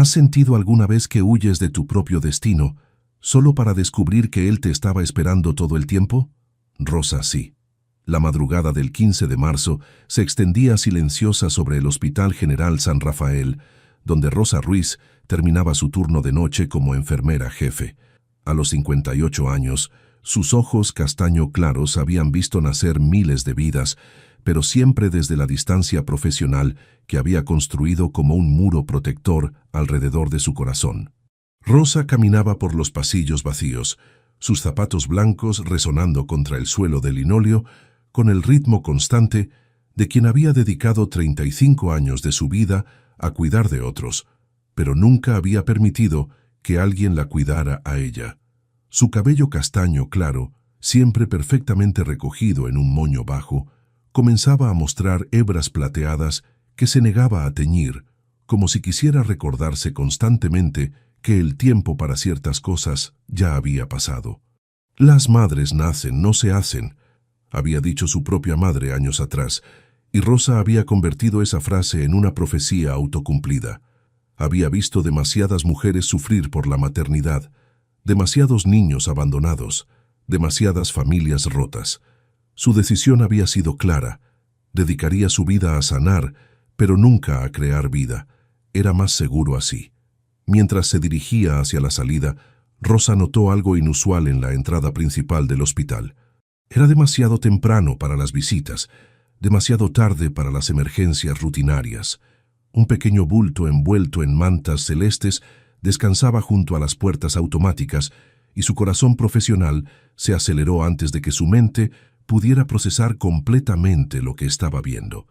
¿Has sentido alguna vez que huyes de tu propio destino solo para descubrir que él te estaba esperando todo el tiempo? Rosa sí. La madrugada del 15 de marzo se extendía silenciosa sobre el Hospital General San Rafael, donde Rosa Ruiz terminaba su turno de noche como enfermera jefe. A los 58 años, sus ojos castaño claros habían visto nacer miles de vidas, pero siempre desde la distancia profesional que había construido como un muro protector alrededor de su corazón. Rosa caminaba por los pasillos vacíos, sus zapatos blancos resonando contra el suelo de linóleo, con el ritmo constante de quien había dedicado 35 años de su vida a cuidar de otros, pero nunca había permitido que alguien la cuidara a ella. Su cabello castaño claro, siempre perfectamente recogido en un moño bajo, comenzaba a mostrar hebras plateadas que se negaba a teñir, como si quisiera recordarse constantemente que el tiempo para ciertas cosas ya había pasado. Las madres nacen, no se hacen, había dicho su propia madre años atrás, y Rosa había convertido esa frase en una profecía autocumplida. Había visto demasiadas mujeres sufrir por la maternidad, demasiados niños abandonados, demasiadas familias rotas. Su decisión había sido clara. Dedicaría su vida a sanar, pero nunca a crear vida. Era más seguro así. Mientras se dirigía hacia la salida, Rosa notó algo inusual en la entrada principal del hospital. Era demasiado temprano para las visitas, demasiado tarde para las emergencias rutinarias. Un pequeño bulto envuelto en mantas celestes descansaba junto a las puertas automáticas y su corazón profesional se aceleró antes de que su mente pudiera procesar completamente lo que estaba viendo.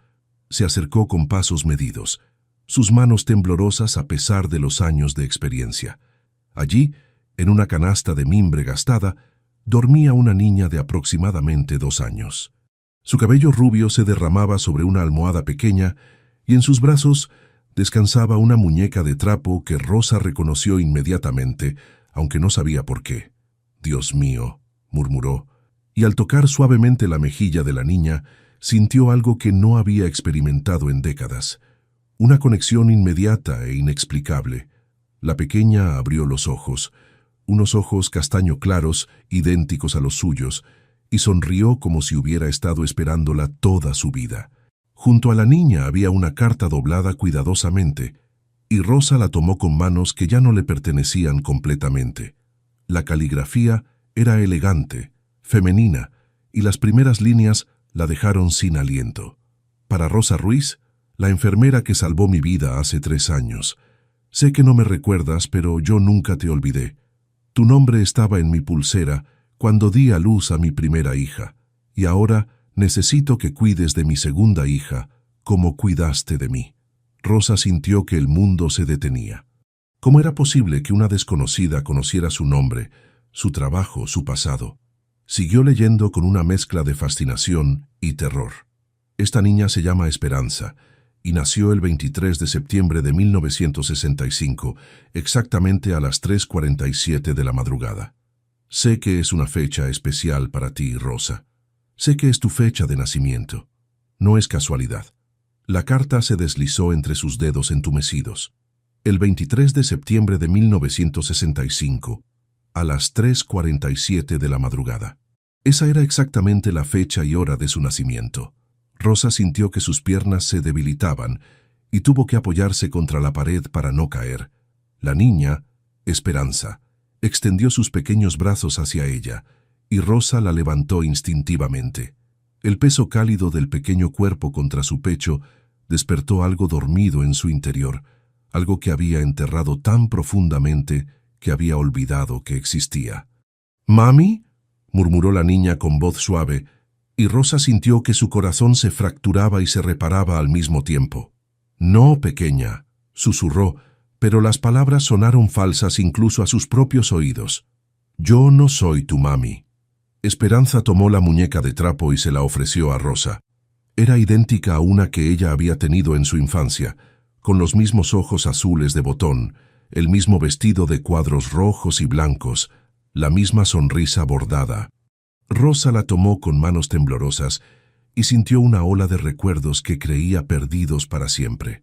Se acercó con pasos medidos, sus manos temblorosas a pesar de los años de experiencia. Allí, en una canasta de mimbre gastada, dormía una niña de aproximadamente 2 años. Su cabello rubio se derramaba sobre una almohada pequeña y en sus brazos descansaba una muñeca de trapo que Rosa reconoció inmediatamente, aunque no sabía por qué. «Dios mío», murmuró, y al tocar suavemente la mejilla de la niña, sintió algo que no había experimentado en décadas. Una conexión inmediata e inexplicable. La pequeña abrió los ojos, unos ojos castaño claros, idénticos a los suyos, y sonrió como si hubiera estado esperándola toda su vida. Junto a la niña había una carta doblada cuidadosamente, y Rosa la tomó con manos que ya no le pertenecían completamente. La caligrafía era elegante, femenina, y las primeras líneas la dejaron sin aliento. Para Rosa Ruiz, la enfermera que salvó mi vida hace 3 años. Sé que no me recuerdas, pero yo nunca te olvidé. Tu nombre estaba en mi pulsera cuando di a luz a mi primera hija, y ahora necesito que cuides de mi segunda hija como cuidaste de mí. Rosa sintió que el mundo se detenía. ¿Cómo era posible que una desconocida conociera su nombre, su trabajo, su pasado? Siguió leyendo con una mezcla de fascinación y terror. Esta niña se llama Esperanza y nació el 23 de septiembre de 1965, exactamente a las 3:47 de la madrugada. Sé que es una fecha especial para ti, Rosa. Sé que es tu fecha de nacimiento. No es casualidad. La carta se deslizó entre sus dedos entumecidos. El 23 de septiembre de 1965, a las 3:47 de la madrugada. Esa era exactamente la fecha y hora de su nacimiento. Rosa sintió que sus piernas se debilitaban y tuvo que apoyarse contra la pared para no caer. La niña, Esperanza, extendió sus pequeños brazos hacia ella, y Rosa la levantó instintivamente. El peso cálido del pequeño cuerpo contra su pecho despertó algo dormido en su interior, algo que había enterrado tan profundamente que había olvidado que existía. «¿Mami?», murmuró la niña con voz suave, y Rosa sintió que su corazón se fracturaba y se reparaba al mismo tiempo. «No, pequeña», susurró, pero las palabras sonaron falsas incluso a sus propios oídos. «Yo no soy tu mami». Esperanza tomó la muñeca de trapo y se la ofreció a Rosa. Era idéntica a una que ella había tenido en su infancia, con los mismos ojos azules de botón, el mismo vestido de cuadros rojos y blancos, la misma sonrisa bordada. Rosa la tomó con manos temblorosas y sintió una ola de recuerdos que creía perdidos para siempre.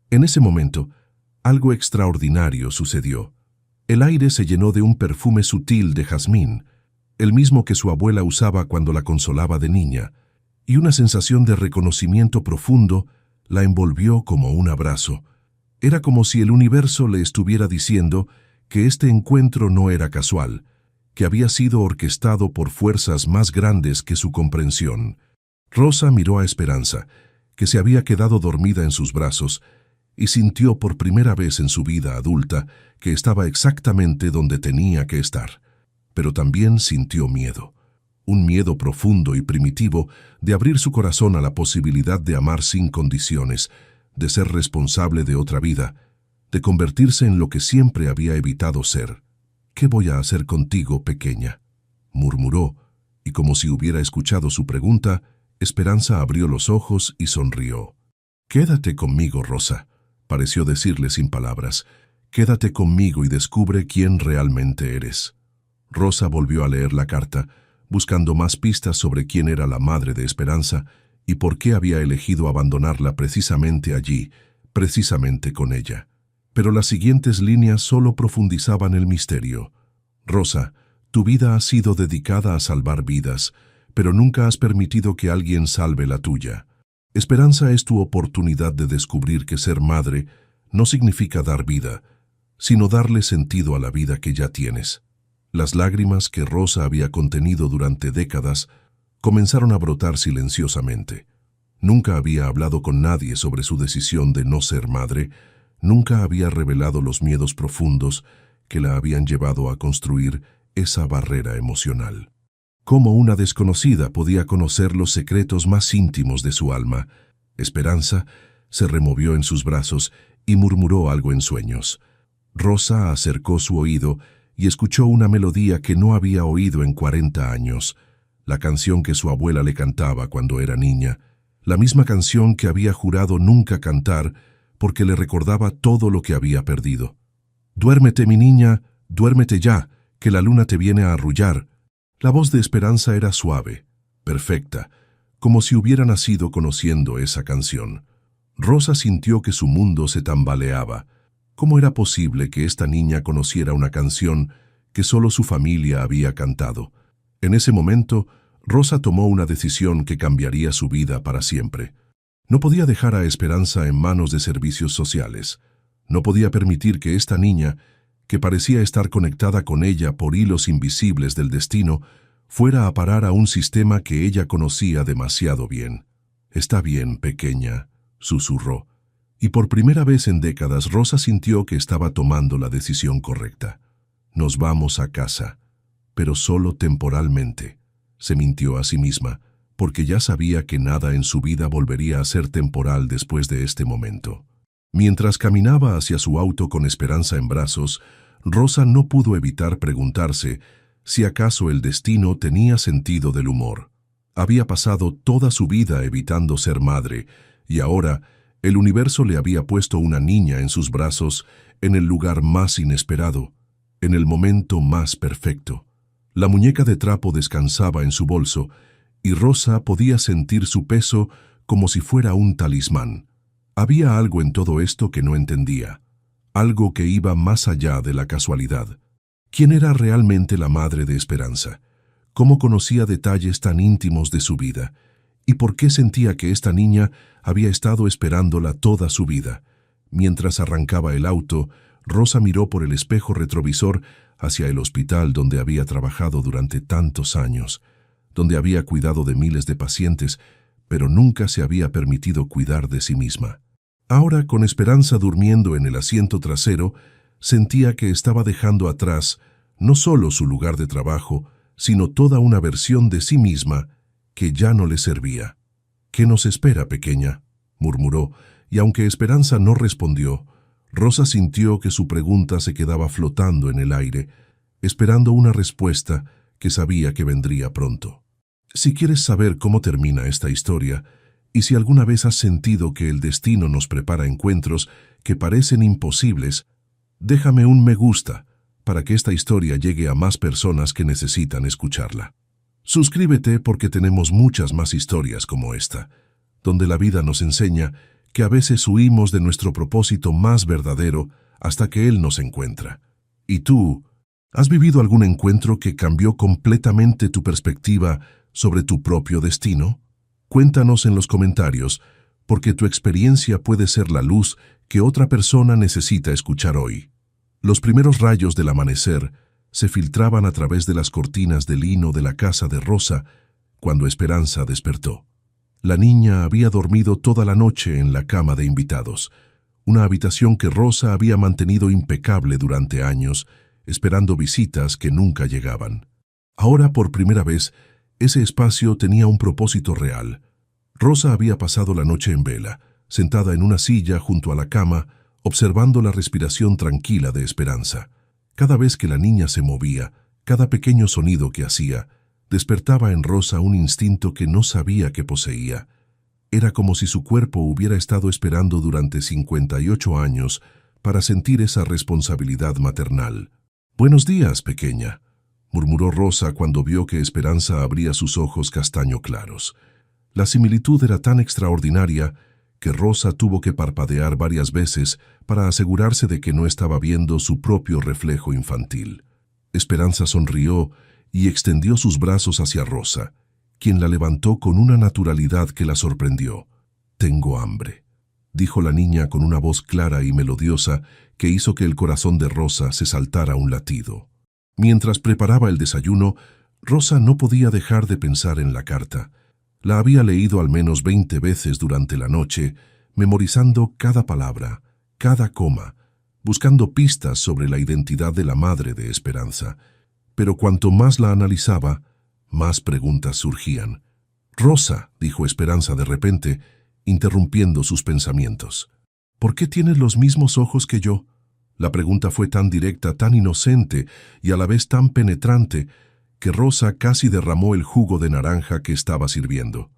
En ese momento, Algo extraordinario sucedió. El aire se llenó de un perfume sutil de jazmín, el mismo que su abuela usaba cuando la consolaba de niña, y una sensación de reconocimiento profundo la envolvió como un abrazo. Era como si el universo le estuviera diciendo que este encuentro no era casual, que había sido orquestado por fuerzas más grandes que su comprensión. Rosa miró a Esperanza, que se había quedado dormida en sus brazos, y sintió por primera vez en su vida adulta que estaba exactamente donde tenía que estar. Pero también sintió miedo, un miedo profundo y primitivo de abrir su corazón a la posibilidad de amar sin condiciones, de ser responsable de otra vida, de convertirse en lo que siempre había evitado ser. «¿Qué voy a hacer contigo, pequeña?», murmuró, y como si hubiera escuchado su pregunta, Esperanza abrió los ojos y sonrió. «Quédate conmigo, Rosa», pareció decirle sin palabras. «Quédate conmigo y descubre quién realmente eres». Rosa volvió a leer la carta, buscando más pistas sobre quién era la madre de Esperanza y por qué había elegido abandonarla precisamente allí, precisamente con ella. Pero las siguientes líneas solo profundizaban el misterio. «Rosa, tu vida ha sido dedicada a salvar vidas, pero nunca has permitido que alguien salve la tuya. Esperanza es tu oportunidad de descubrir que ser madre no significa dar vida, sino darle sentido a la vida que ya tienes». Las lágrimas que Rosa había contenido durante décadas comenzaron a brotar silenciosamente. Nunca había hablado con nadie sobre su decisión de no ser madre, nunca había revelado los miedos profundos que la habían llevado a construir esa barrera emocional. ¿Cómo una desconocida podía conocer los secretos más íntimos de su alma? Esperanza se removió en sus brazos y murmuró algo en sueños. Rosa acercó su oído y escuchó una melodía que no había oído en 40 años, la canción que su abuela le cantaba cuando era niña, la misma canción que había jurado nunca cantar porque le recordaba todo lo que había perdido. «Duérmete, mi niña, duérmete ya, que la luna te viene a arrullar». La voz de Esperanza era suave, perfecta, como si hubiera nacido conociendo esa canción. Rosa sintió que su mundo se tambaleaba. ¿Cómo era posible que esta niña conociera una canción que solo su familia había cantado? En ese momento, Rosa tomó una decisión que cambiaría su vida para siempre. No podía dejar a Esperanza en manos de servicios sociales. No podía permitir que esta niña, que parecía estar conectada con ella por hilos invisibles del destino, fuera a parar a un sistema que ella conocía demasiado bien. «Está bien, pequeña», susurró. Y por primera vez en décadas Rosa sintió que estaba tomando la decisión correcta. «Nos vamos a casa, pero solo temporalmente», se mintió a sí misma, porque ya sabía que nada en su vida volvería a ser temporal después de este momento. Mientras caminaba hacia su auto con Esperanza en brazos, Rosa no pudo evitar preguntarse si acaso el destino tenía sentido del humor. Había pasado toda su vida evitando ser madre, y ahora el universo le había puesto una niña en sus brazos en el lugar más inesperado, en el momento más perfecto. La muñeca de trapo descansaba en su bolso, y Rosa podía sentir su peso como si fuera un talismán. Había algo en todo esto que no entendía, algo que iba más allá de la casualidad. ¿Quién era realmente la madre de Esperanza? ¿Cómo conocía detalles tan íntimos de su vida? ¿Y por qué sentía que esta niña había estado esperándola toda su vida? Mientras arrancaba el auto, Rosa miró por el espejo retrovisor hacia el hospital donde había trabajado durante tantos años, donde había cuidado de miles de pacientes, pero nunca se había permitido cuidar de sí misma. Ahora, con Esperanza durmiendo en el asiento trasero, sentía que estaba dejando atrás no solo su lugar de trabajo, sino toda una versión de sí misma que ya no le servía. «¿Qué nos espera, pequeña?», murmuró, y aunque Esperanza no respondió, Rosa sintió que su pregunta se quedaba flotando en el aire, esperando una respuesta que sabía que vendría pronto. Si quieres saber cómo termina esta historia, y si alguna vez has sentido que el destino nos prepara encuentros que parecen imposibles, déjame un me gusta para que esta historia llegue a más personas que necesitan escucharla. Suscríbete porque tenemos muchas más historias como esta, donde la vida nos enseña que a veces huimos de nuestro propósito más verdadero hasta que Él nos encuentra. ¿Y tú, has vivido algún encuentro que cambió completamente tu perspectiva sobre tu propio destino? Cuéntanos en los comentarios, porque tu experiencia puede ser la luz que otra persona necesita escuchar hoy. Los primeros rayos del amanecer se filtraban a través de las cortinas de lino de la casa de Rosa cuando Esperanza despertó. La niña había dormido toda la noche en la cama de invitados, una habitación que Rosa había mantenido impecable durante años, esperando visitas que nunca llegaban. Ahora, por primera vez, ese espacio tenía un propósito real. Rosa había pasado la noche en vela, sentada en una silla junto a la cama, observando la respiración tranquila de Esperanza. Cada vez que la niña se movía, cada pequeño sonido que hacía, despertaba en Rosa un instinto que no sabía que poseía. Era como si su cuerpo hubiera estado esperando durante 58 años para sentir esa responsabilidad maternal. «Buenos días, pequeña», murmuró Rosa cuando vio que Esperanza abría sus ojos castaño claros. La similitud era tan extraordinaria que Rosa tuvo que parpadear varias veces para asegurarse de que no estaba viendo su propio reflejo infantil. Esperanza sonrió y extendió sus brazos hacia Rosa, quien la levantó con una naturalidad que la sorprendió. «Tengo hambre», dijo la niña con una voz clara y melodiosa que hizo que el corazón de Rosa se saltara un latido. Mientras preparaba el desayuno, Rosa no podía dejar de pensar en la carta. La había leído al menos 20 veces durante la noche, memorizando cada palabra, cada coma, buscando pistas sobre la identidad de la madre de Esperanza. Pero cuanto más la analizaba, más preguntas surgían. «Rosa», dijo Esperanza de repente, interrumpiendo sus pensamientos. «¿Por qué tienes los mismos ojos que yo?». La pregunta fue tan directa, tan inocente y a la vez tan penetrante que Rosa casi derramó el jugo de naranja que estaba sirviendo.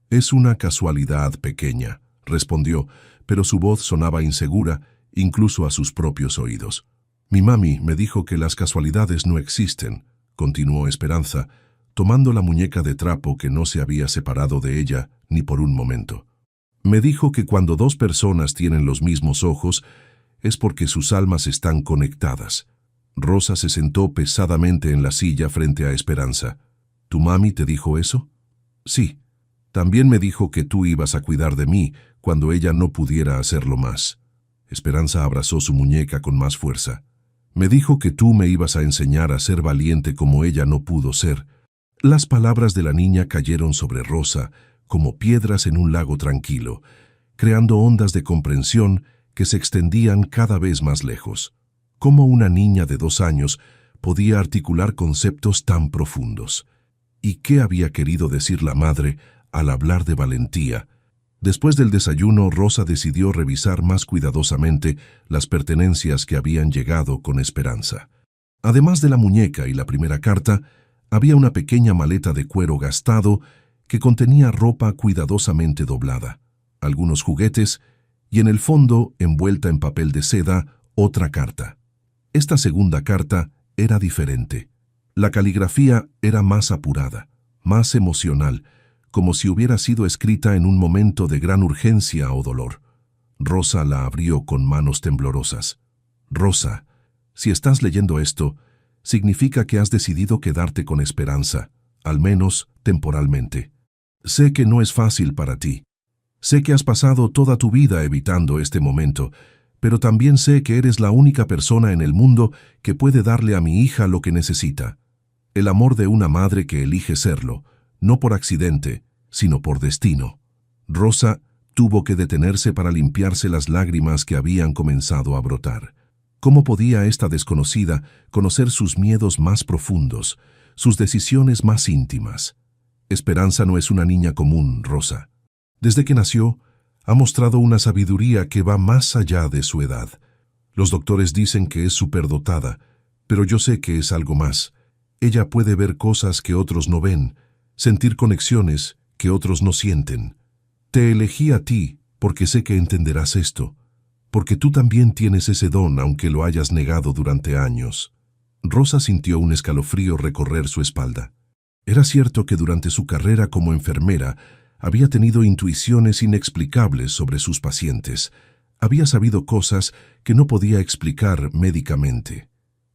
«Es una casualidad pequeña», respondió, pero su voz sonaba insegura, incluso a sus propios oídos. «Mi mami me dijo que las casualidades no existen», continuó Esperanza, tomando la muñeca de trapo que no se había separado de ella ni por un momento. «Me dijo que cuando dos personas tienen los mismos ojos es porque sus almas están conectadas». Rosa se sentó pesadamente en la silla frente a Esperanza. «¿Tu mami te dijo eso?». «Sí. También me dijo que tú ibas a cuidar de mí cuando ella no pudiera hacerlo más». Esperanza abrazó su muñeca con más fuerza. «Me dijo que tú me ibas a enseñar a ser valiente como ella no pudo ser». Las palabras de la niña cayeron sobre Rosa como piedras en un lago tranquilo, creando ondas de comprensión que se extendían cada vez más lejos. ¿Cómo una niña de 2 años podía articular conceptos tan profundos? ¿Y qué había querido decir la madre al hablar de valentía? Después del desayuno, Rosa decidió revisar más cuidadosamente las pertenencias que habían llegado con Esperanza. Además de la muñeca y la primera carta, había una pequeña maleta de cuero gastado que contenía ropa cuidadosamente doblada, algunos juguetes y en el fondo, envuelta en papel de seda, otra carta. Esta segunda carta era diferente. La caligrafía era más apurada, más emocional, como si hubiera sido escrita en un momento de gran urgencia o dolor. Rosa la abrió con manos temblorosas. «Rosa, si estás leyendo esto, significa que has decidido quedarte con Esperanza, al menos temporalmente. Sé que no es fácil para ti. Sé que has pasado toda tu vida evitando este momento, pero también sé que eres la única persona en el mundo que puede darle a mi hija lo que necesita. El amor de una madre que elige serlo, no por accidente, sino por destino». Rosa tuvo que detenerse para limpiarse las lágrimas que habían comenzado a brotar. ¿Cómo podía esta desconocida conocer sus miedos más profundos, sus decisiones más íntimas? Esperanza no es una niña común, Rosa. Desde que nació, ha mostrado una sabiduría que va más allá de su edad. Los doctores dicen que es superdotada, pero yo sé que es algo más. Ella puede ver cosas que otros no ven, sentir conexiones que otros no sienten. Te elegí a ti porque sé que entenderás esto, porque tú también tienes ese don aunque lo hayas negado durante años. Rosa sintió un escalofrío recorrer su espalda. Era cierto que durante su carrera como enfermera Había tenido intuiciones inexplicables sobre sus pacientes. Había sabido cosas que no podía explicar médicamente.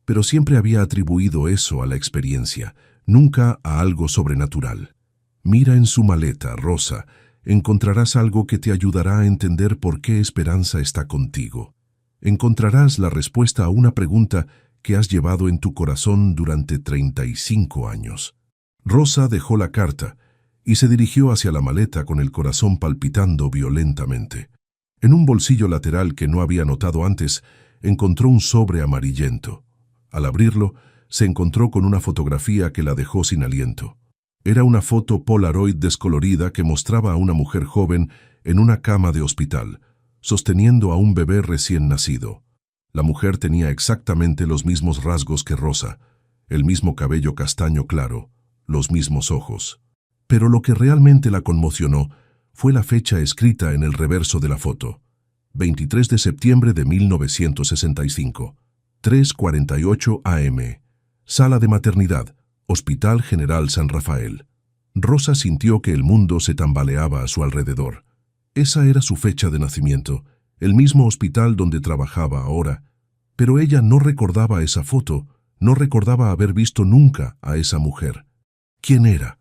Pero siempre había atribuido eso a la experiencia, nunca a algo sobrenatural. Mira en su maleta, Rosa. Encontrarás algo que te ayudará a entender por qué Esperanza está contigo. Encontrarás la respuesta a una pregunta que has llevado en tu corazón durante 35 años. Rosa dejó la carta y se dirigió hacia la maleta con el corazón palpitando violentamente. En un bolsillo lateral que no había notado antes, encontró un sobre amarillento. Al abrirlo, se encontró con una fotografía que la dejó sin aliento. Era una foto Polaroid descolorida que mostraba a una mujer joven en una cama de hospital, sosteniendo a un bebé recién nacido. La mujer tenía exactamente los mismos rasgos que Rosa, el mismo cabello castaño claro, los mismos ojos. Pero lo que realmente la conmocionó fue la fecha escrita en el reverso de la foto. 23 de septiembre de 1965, 3:48 am. Sala de maternidad, Hospital General San Rafael. Rosa sintió que el mundo se tambaleaba a su alrededor. Esa era su fecha de nacimiento, el mismo hospital donde trabajaba ahora. Pero ella no recordaba esa foto, no recordaba haber visto nunca a esa mujer. ¿Quién era?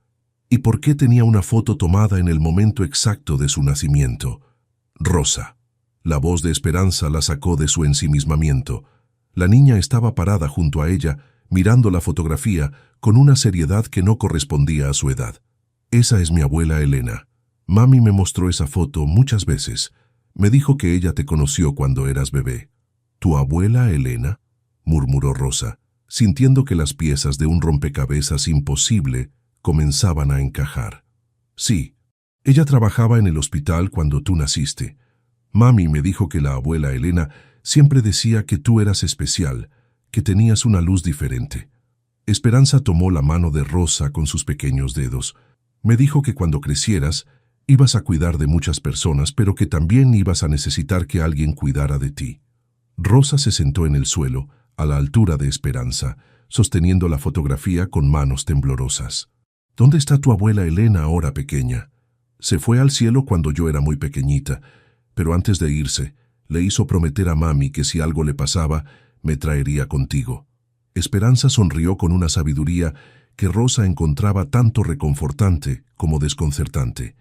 ¿Y por qué tenía una foto tomada en el momento exacto de su nacimiento? Rosa. La voz de Esperanza la sacó de su ensimismamiento. La niña estaba parada junto a ella, mirando la fotografía con una seriedad que no correspondía a su edad. Esa es mi abuela Elena. Mami me mostró esa foto muchas veces. Me dijo que ella te conoció cuando eras bebé. ¿Tu abuela Elena?, murmuró Rosa, sintiendo que las piezas de un rompecabezas imposible comenzaban a encajar. Sí, ella trabajaba en el hospital cuando tú naciste. Mami me dijo que la abuela Elena siempre decía que tú eras especial, que tenías una luz diferente. Esperanza tomó la mano de Rosa con sus pequeños dedos. Me dijo que cuando crecieras, ibas a cuidar de muchas personas, pero que también ibas a necesitar que alguien cuidara de ti. Rosa se sentó en el suelo, a la altura de Esperanza, sosteniendo la fotografía con manos temblorosas. ¿Dónde está tu abuela Elena ahora, pequeña? Se fue al cielo cuando yo era muy pequeñita, pero antes de irse, le hizo prometer a mami que si algo le pasaba, me traería contigo. Esperanza sonrió con una sabiduría que Rosa encontraba tanto reconfortante como desconcertante.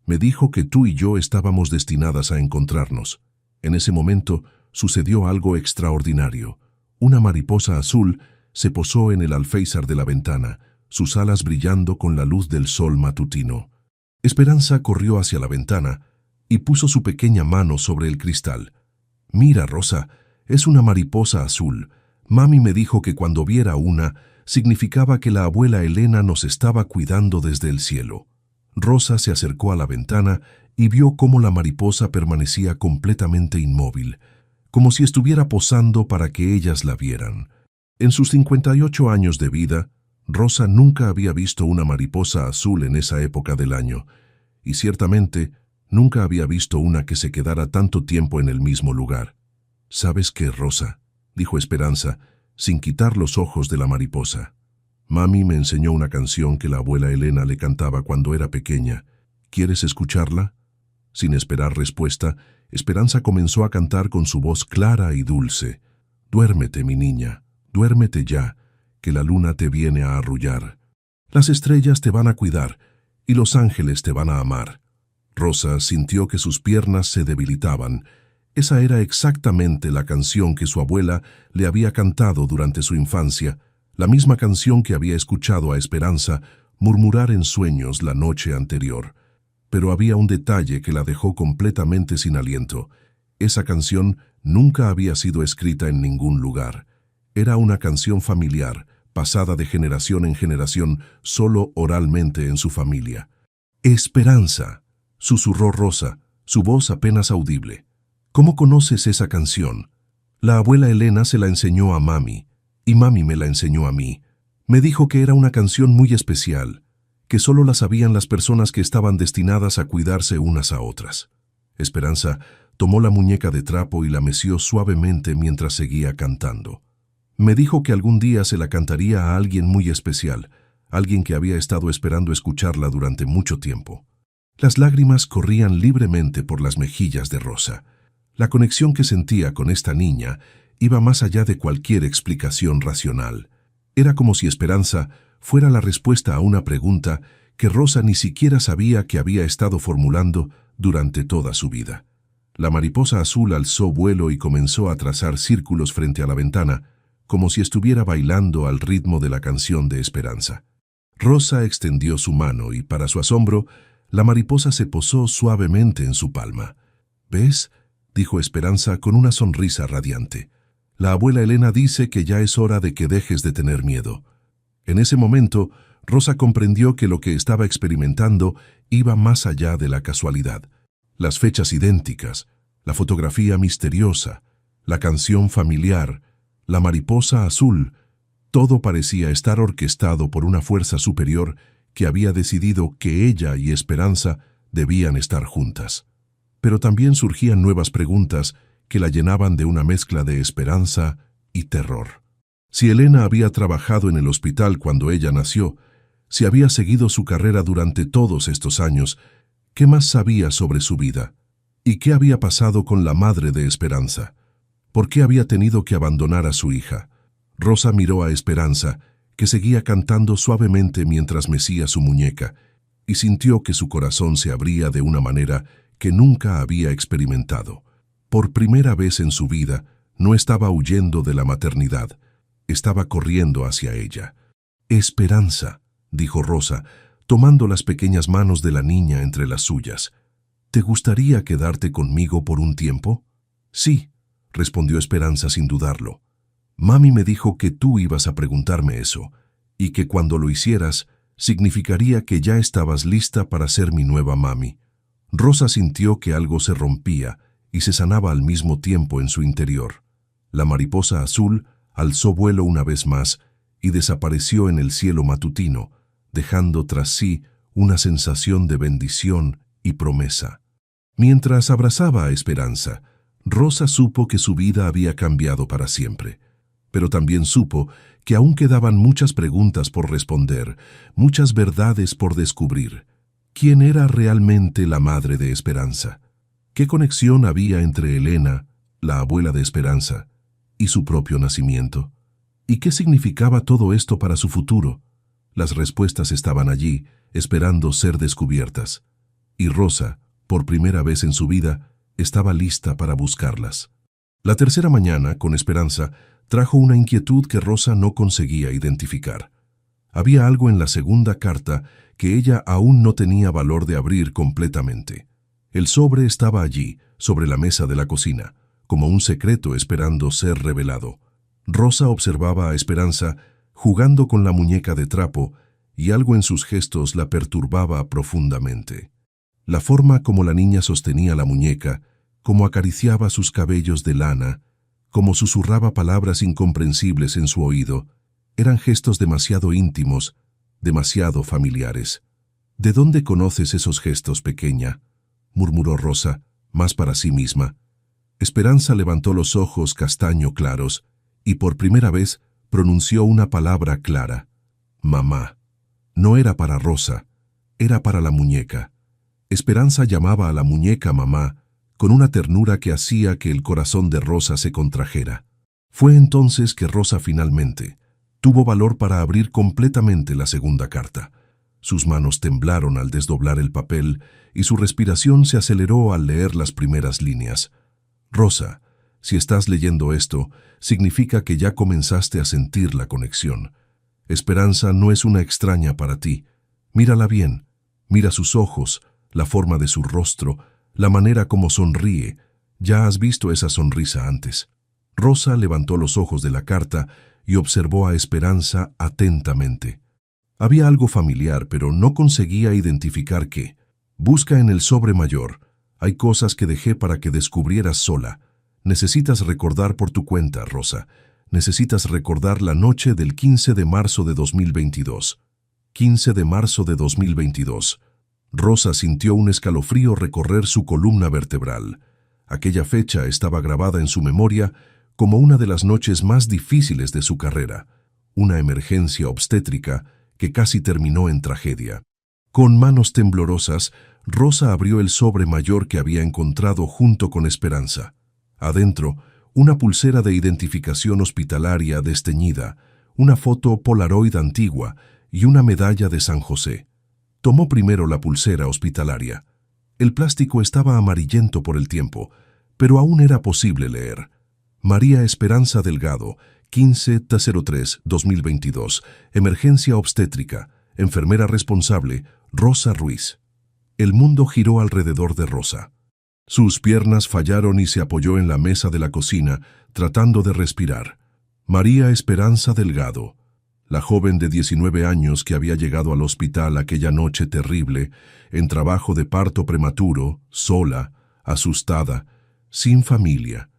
Me dijo que tú y yo estábamos destinadas a encontrarnos. En ese momento sucedió algo extraordinario. Una mariposa azul se posó en el alféizar de la ventana, sus alas brillando con la luz del sol matutino. Esperanza corrió hacia la ventana y puso su pequeña mano sobre el cristal. Mira, Rosa, es una mariposa azul. Mami me dijo que cuando viera una, significaba que la abuela Elena nos estaba cuidando desde el cielo. Rosa se acercó a la ventana y vio cómo la mariposa permanecía completamente inmóvil, como si estuviera posando para que ellas la vieran. En sus 58 años de vida, Rosa nunca había visto una mariposa azul en esa época del año, y ciertamente nunca había visto una que se quedara tanto tiempo en el mismo lugar. ¿Sabes qué, Rosa?, dijo Esperanza, sin quitar los ojos de la mariposa. Mami me enseñó una canción que la abuela Elena le cantaba cuando era pequeña. ¿Quieres escucharla? Sin esperar respuesta, Esperanza comenzó a cantar con su voz clara y dulce. Duérmete, mi niña, duérmete ya, que la luna te viene a arrullar. Las estrellas te van a cuidar y los ángeles te van a amar. Rosa sintió que sus piernas se debilitaban. Esa era exactamente la canción que su abuela le había cantado durante su infancia, la misma canción que había escuchado a Esperanza murmurar en sueños la noche anterior. Pero había un detalle que la dejó completamente sin aliento. Esa canción nunca había sido escrita en ningún lugar. Era una canción familiar, pasada de generación en generación, solo oralmente en su familia. «Esperanza», susurró Rosa, su voz apenas audible. «¿Cómo conoces esa canción?» «La abuela Elena se la enseñó a mami, y mami me la enseñó a mí. Me dijo que era una canción muy especial, que solo la sabían las personas que estaban destinadas a cuidarse unas a otras». Esperanza tomó la muñeca de trapo y la meció suavemente mientras seguía cantando. Me dijo que algún día se la cantaría a alguien muy especial, alguien que había estado esperando escucharla durante mucho tiempo. Las lágrimas corrían libremente por las mejillas de Rosa. La conexión que sentía con esta niña iba más allá de cualquier explicación racional. Era como si Esperanza fuera la respuesta a una pregunta que Rosa ni siquiera sabía que había estado formulando durante toda su vida. La mariposa azul alzó vuelo y comenzó a trazar círculos frente a la ventana, como si estuviera bailando al ritmo de la canción de Esperanza. Rosa extendió su mano y, para su asombro, la mariposa se posó suavemente en su palma. «¿Ves?», dijo Esperanza con una sonrisa radiante. «La abuela Elena dice que ya es hora de que dejes de tener miedo». En ese momento, Rosa comprendió que lo que estaba experimentando iba más allá de la casualidad. Las fechas idénticas, la fotografía misteriosa, la canción familiar, la mariposa azul, todo parecía estar orquestado por una fuerza superior que había decidido que ella y Esperanza debían estar juntas. Pero también surgían nuevas preguntas que la llenaban de una mezcla de esperanza y terror. Si Elena había trabajado en el hospital cuando ella nació, si había seguido su carrera durante todos estos años, ¿qué más sabía sobre su vida? ¿Y qué había pasado con la madre de Esperanza? ¿Por qué había tenido que abandonar a su hija? Rosa miró a Esperanza, que seguía cantando suavemente mientras mecía su muñeca, y sintió que su corazón se abría de una manera que nunca había experimentado. Por primera vez en su vida, no estaba huyendo de la maternidad, estaba corriendo hacia ella. «Esperanza», dijo Rosa, tomando las pequeñas manos de la niña entre las suyas. «¿Te gustaría quedarte conmigo por un tiempo?» «Sí», respondió Esperanza sin dudarlo. «Mami me dijo que tú ibas a preguntarme eso, y que cuando lo hicieras, significaría que ya estabas lista para ser mi nueva mami». Rosa sintió que algo se rompía y se sanaba al mismo tiempo en su interior. La mariposa azul alzó vuelo una vez más y desapareció en el cielo matutino, dejando tras sí una sensación de bendición y promesa. Mientras abrazaba a Esperanza, Rosa supo que su vida había cambiado para siempre, pero también supo que aún quedaban muchas preguntas por responder, muchas verdades por descubrir. ¿Quién era realmente la madre de Esperanza? ¿Qué conexión había entre Elena, la abuela de Esperanza, y su propio nacimiento? ¿Y qué significaba todo esto para su futuro? Las respuestas estaban allí, esperando ser descubiertas. Y Rosa, por primera vez en su vida, estaba lista para buscarlas. La tercera mañana, con Esperanza, trajo una inquietud que Rosa no conseguía identificar. Había algo en la segunda carta que ella aún no tenía valor de abrir completamente. El sobre estaba allí, sobre la mesa de la cocina, como un secreto esperando ser revelado. Rosa observaba a Esperanza jugando con la muñeca de trapo, y algo en sus gestos la perturbaba profundamente. La forma como la niña sostenía la muñeca, como acariciaba sus cabellos de lana, como susurraba palabras incomprensibles en su oído, eran gestos demasiado íntimos, demasiado familiares. «¿De dónde conoces esos gestos, pequeña?», murmuró Rosa, más para sí misma. Esperanza levantó los ojos castaño claros y por primera vez pronunció una palabra clara: «Mamá». No era para Rosa, era para la muñeca. Esperanza llamaba a la muñeca mamá con una ternura que hacía que el corazón de Rosa se contrajera. Fue entonces que Rosa finalmente tuvo valor para abrir completamente la segunda carta. Sus manos temblaron al desdoblar el papel y su respiración se aceleró al leer las primeras líneas. «Rosa, si estás leyendo esto, significa que ya comenzaste a sentir la conexión. Esperanza no es una extraña para ti. Mírala bien, mira sus ojos, la forma de su rostro, la manera como sonríe. Ya has visto esa sonrisa antes». Rosa levantó los ojos de la carta y observó a Esperanza atentamente. Había algo familiar, pero no conseguía identificar qué. «Busca en el sobre mayor. Hay cosas que dejé para que descubrieras sola. Necesitas recordar por tu cuenta, Rosa. Necesitas recordar la noche del 15 de marzo de 2022. 15 de marzo de 2022. Rosa sintió un escalofrío recorrer su columna vertebral. Aquella fecha estaba grabada en su memoria como una de las noches más difíciles de su carrera, una emergencia obstétrica que casi terminó en tragedia. Con manos temblorosas, Rosa abrió el sobre mayor que había encontrado junto con Esperanza. Adentro, una pulsera de identificación hospitalaria desteñida, una foto Polaroid antigua y una medalla de San José. Tomó primero la pulsera hospitalaria. El plástico estaba amarillento por el tiempo, pero aún era posible leer. María Esperanza Delgado, 15/03/2022, emergencia obstétrica, enfermera responsable, Rosa Ruiz. El mundo giró alrededor de Rosa. Sus piernas fallaron y se apoyó en la mesa de la cocina, tratando de respirar. María Esperanza Delgado, la joven de 19 años que había llegado al hospital aquella noche terrible, en trabajo de parto prematuro, sola, asustada, sin familia.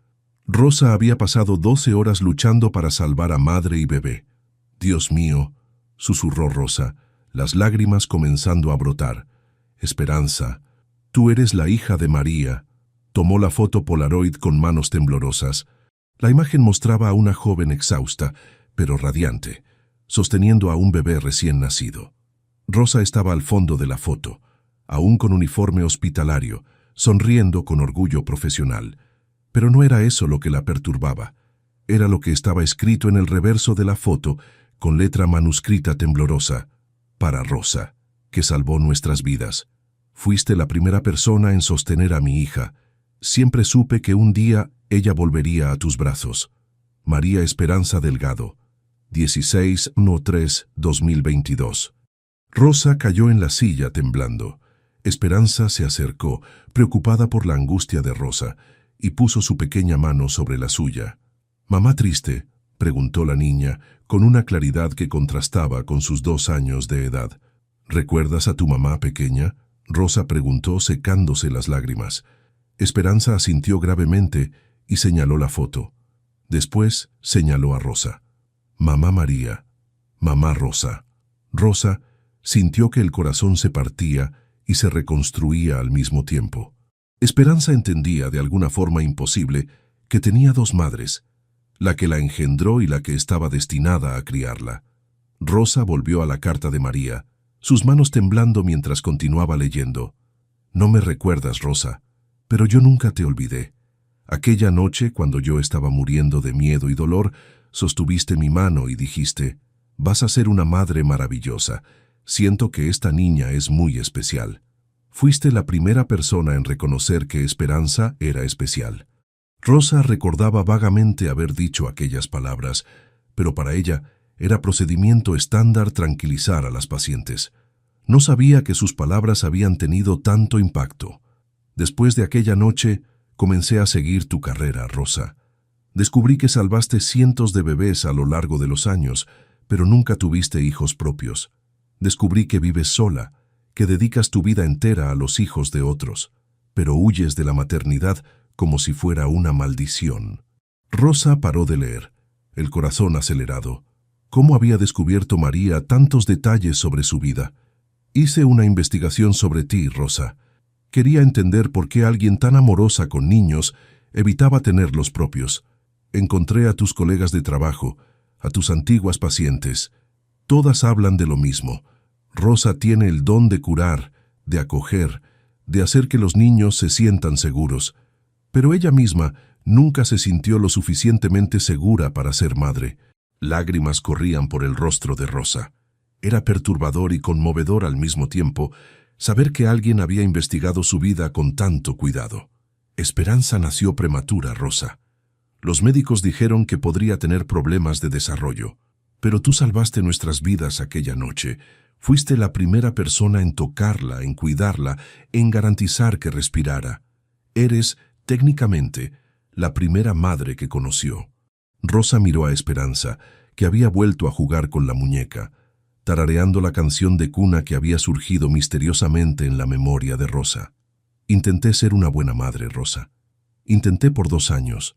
Rosa había pasado 12 horas luchando para salvar a madre y bebé. «Dios mío», susurró Rosa, las lágrimas comenzando a brotar. «Esperanza, tú eres la hija de María». Tomó la foto Polaroid con manos temblorosas. La imagen mostraba a una joven exhausta, pero radiante, sosteniendo a un bebé recién nacido. Rosa estaba al fondo de la foto, aún con uniforme hospitalario, sonriendo con orgullo profesional. Pero no era eso lo que la perturbaba. Era lo que estaba escrito en el reverso de la foto, con letra manuscrita temblorosa. «Para Rosa, que salvó nuestras vidas. Fuiste la primera persona en sostener a mi hija. Siempre supe que un día ella volvería a tus brazos. María Esperanza Delgado, 16/03/2022». Rosa cayó en la silla temblando. Esperanza se acercó, preocupada por la angustia de Rosa, y puso su pequeña mano sobre la suya. «¿Mamá triste?», preguntó la niña, con una claridad que contrastaba con sus 2 años de edad. «¿Recuerdas a tu mamá pequeña?», Rosa preguntó secándose las lágrimas. Esperanza asintió gravemente y señaló la foto. Después señaló a Rosa. «Mamá María, mamá Rosa». Rosa sintió que el corazón se partía y se reconstruía al mismo tiempo. Esperanza entendía de alguna forma imposible que tenía 2 madres, la que la engendró y la que estaba destinada a criarla. Rosa volvió a la carta de María, sus manos temblando mientras continuaba leyendo. «No me recuerdas, Rosa, pero yo nunca te olvidé. Aquella noche, cuando yo estaba muriendo de miedo y dolor, sostuviste mi mano y dijiste, vas a ser una madre maravillosa. Siento que esta niña es muy especial». Fuiste la primera persona en reconocer que Esperanza era especial. Rosa recordaba vagamente haber dicho aquellas palabras, pero para ella era procedimiento estándar tranquilizar a las pacientes. No sabía que sus palabras habían tenido tanto impacto. «Después de aquella noche, comencé a seguir tu carrera, Rosa. Descubrí que salvaste cientos de bebés a lo largo de los años, pero nunca tuviste hijos propios. Descubrí que vives sola, que dedicas tu vida entera a los hijos de otros, pero huyes de la maternidad como si fuera una maldición». Rosa paró de leer, el corazón acelerado. ¿Cómo había descubierto María tantos detalles sobre su vida? «Hice una investigación sobre ti, Rosa. Quería entender por qué alguien tan amorosa con niños evitaba tener los propios. Encontré a tus colegas de trabajo, a tus antiguas pacientes. Todas hablan de lo mismo. Rosa tiene el don de curar, de acoger, de hacer que los niños se sientan seguros. Pero ella misma nunca se sintió lo suficientemente segura para ser madre». Lágrimas corrían por el rostro de Rosa. Era perturbador y conmovedor al mismo tiempo saber que alguien había investigado su vida con tanto cuidado. Esperanza nació prematura, Rosa. Los médicos dijeron que podría tener problemas de desarrollo. Pero tú salvaste nuestras vidas aquella noche. Fuiste la primera persona en tocarla, en cuidarla, en garantizar que respirara. Eres, técnicamente, la primera madre que conoció. Rosa miró a Esperanza, que había vuelto a jugar con la muñeca, tarareando la canción de cuna que había surgido misteriosamente en la memoria de Rosa. «Intenté ser una buena madre, Rosa. Intenté por 2 años,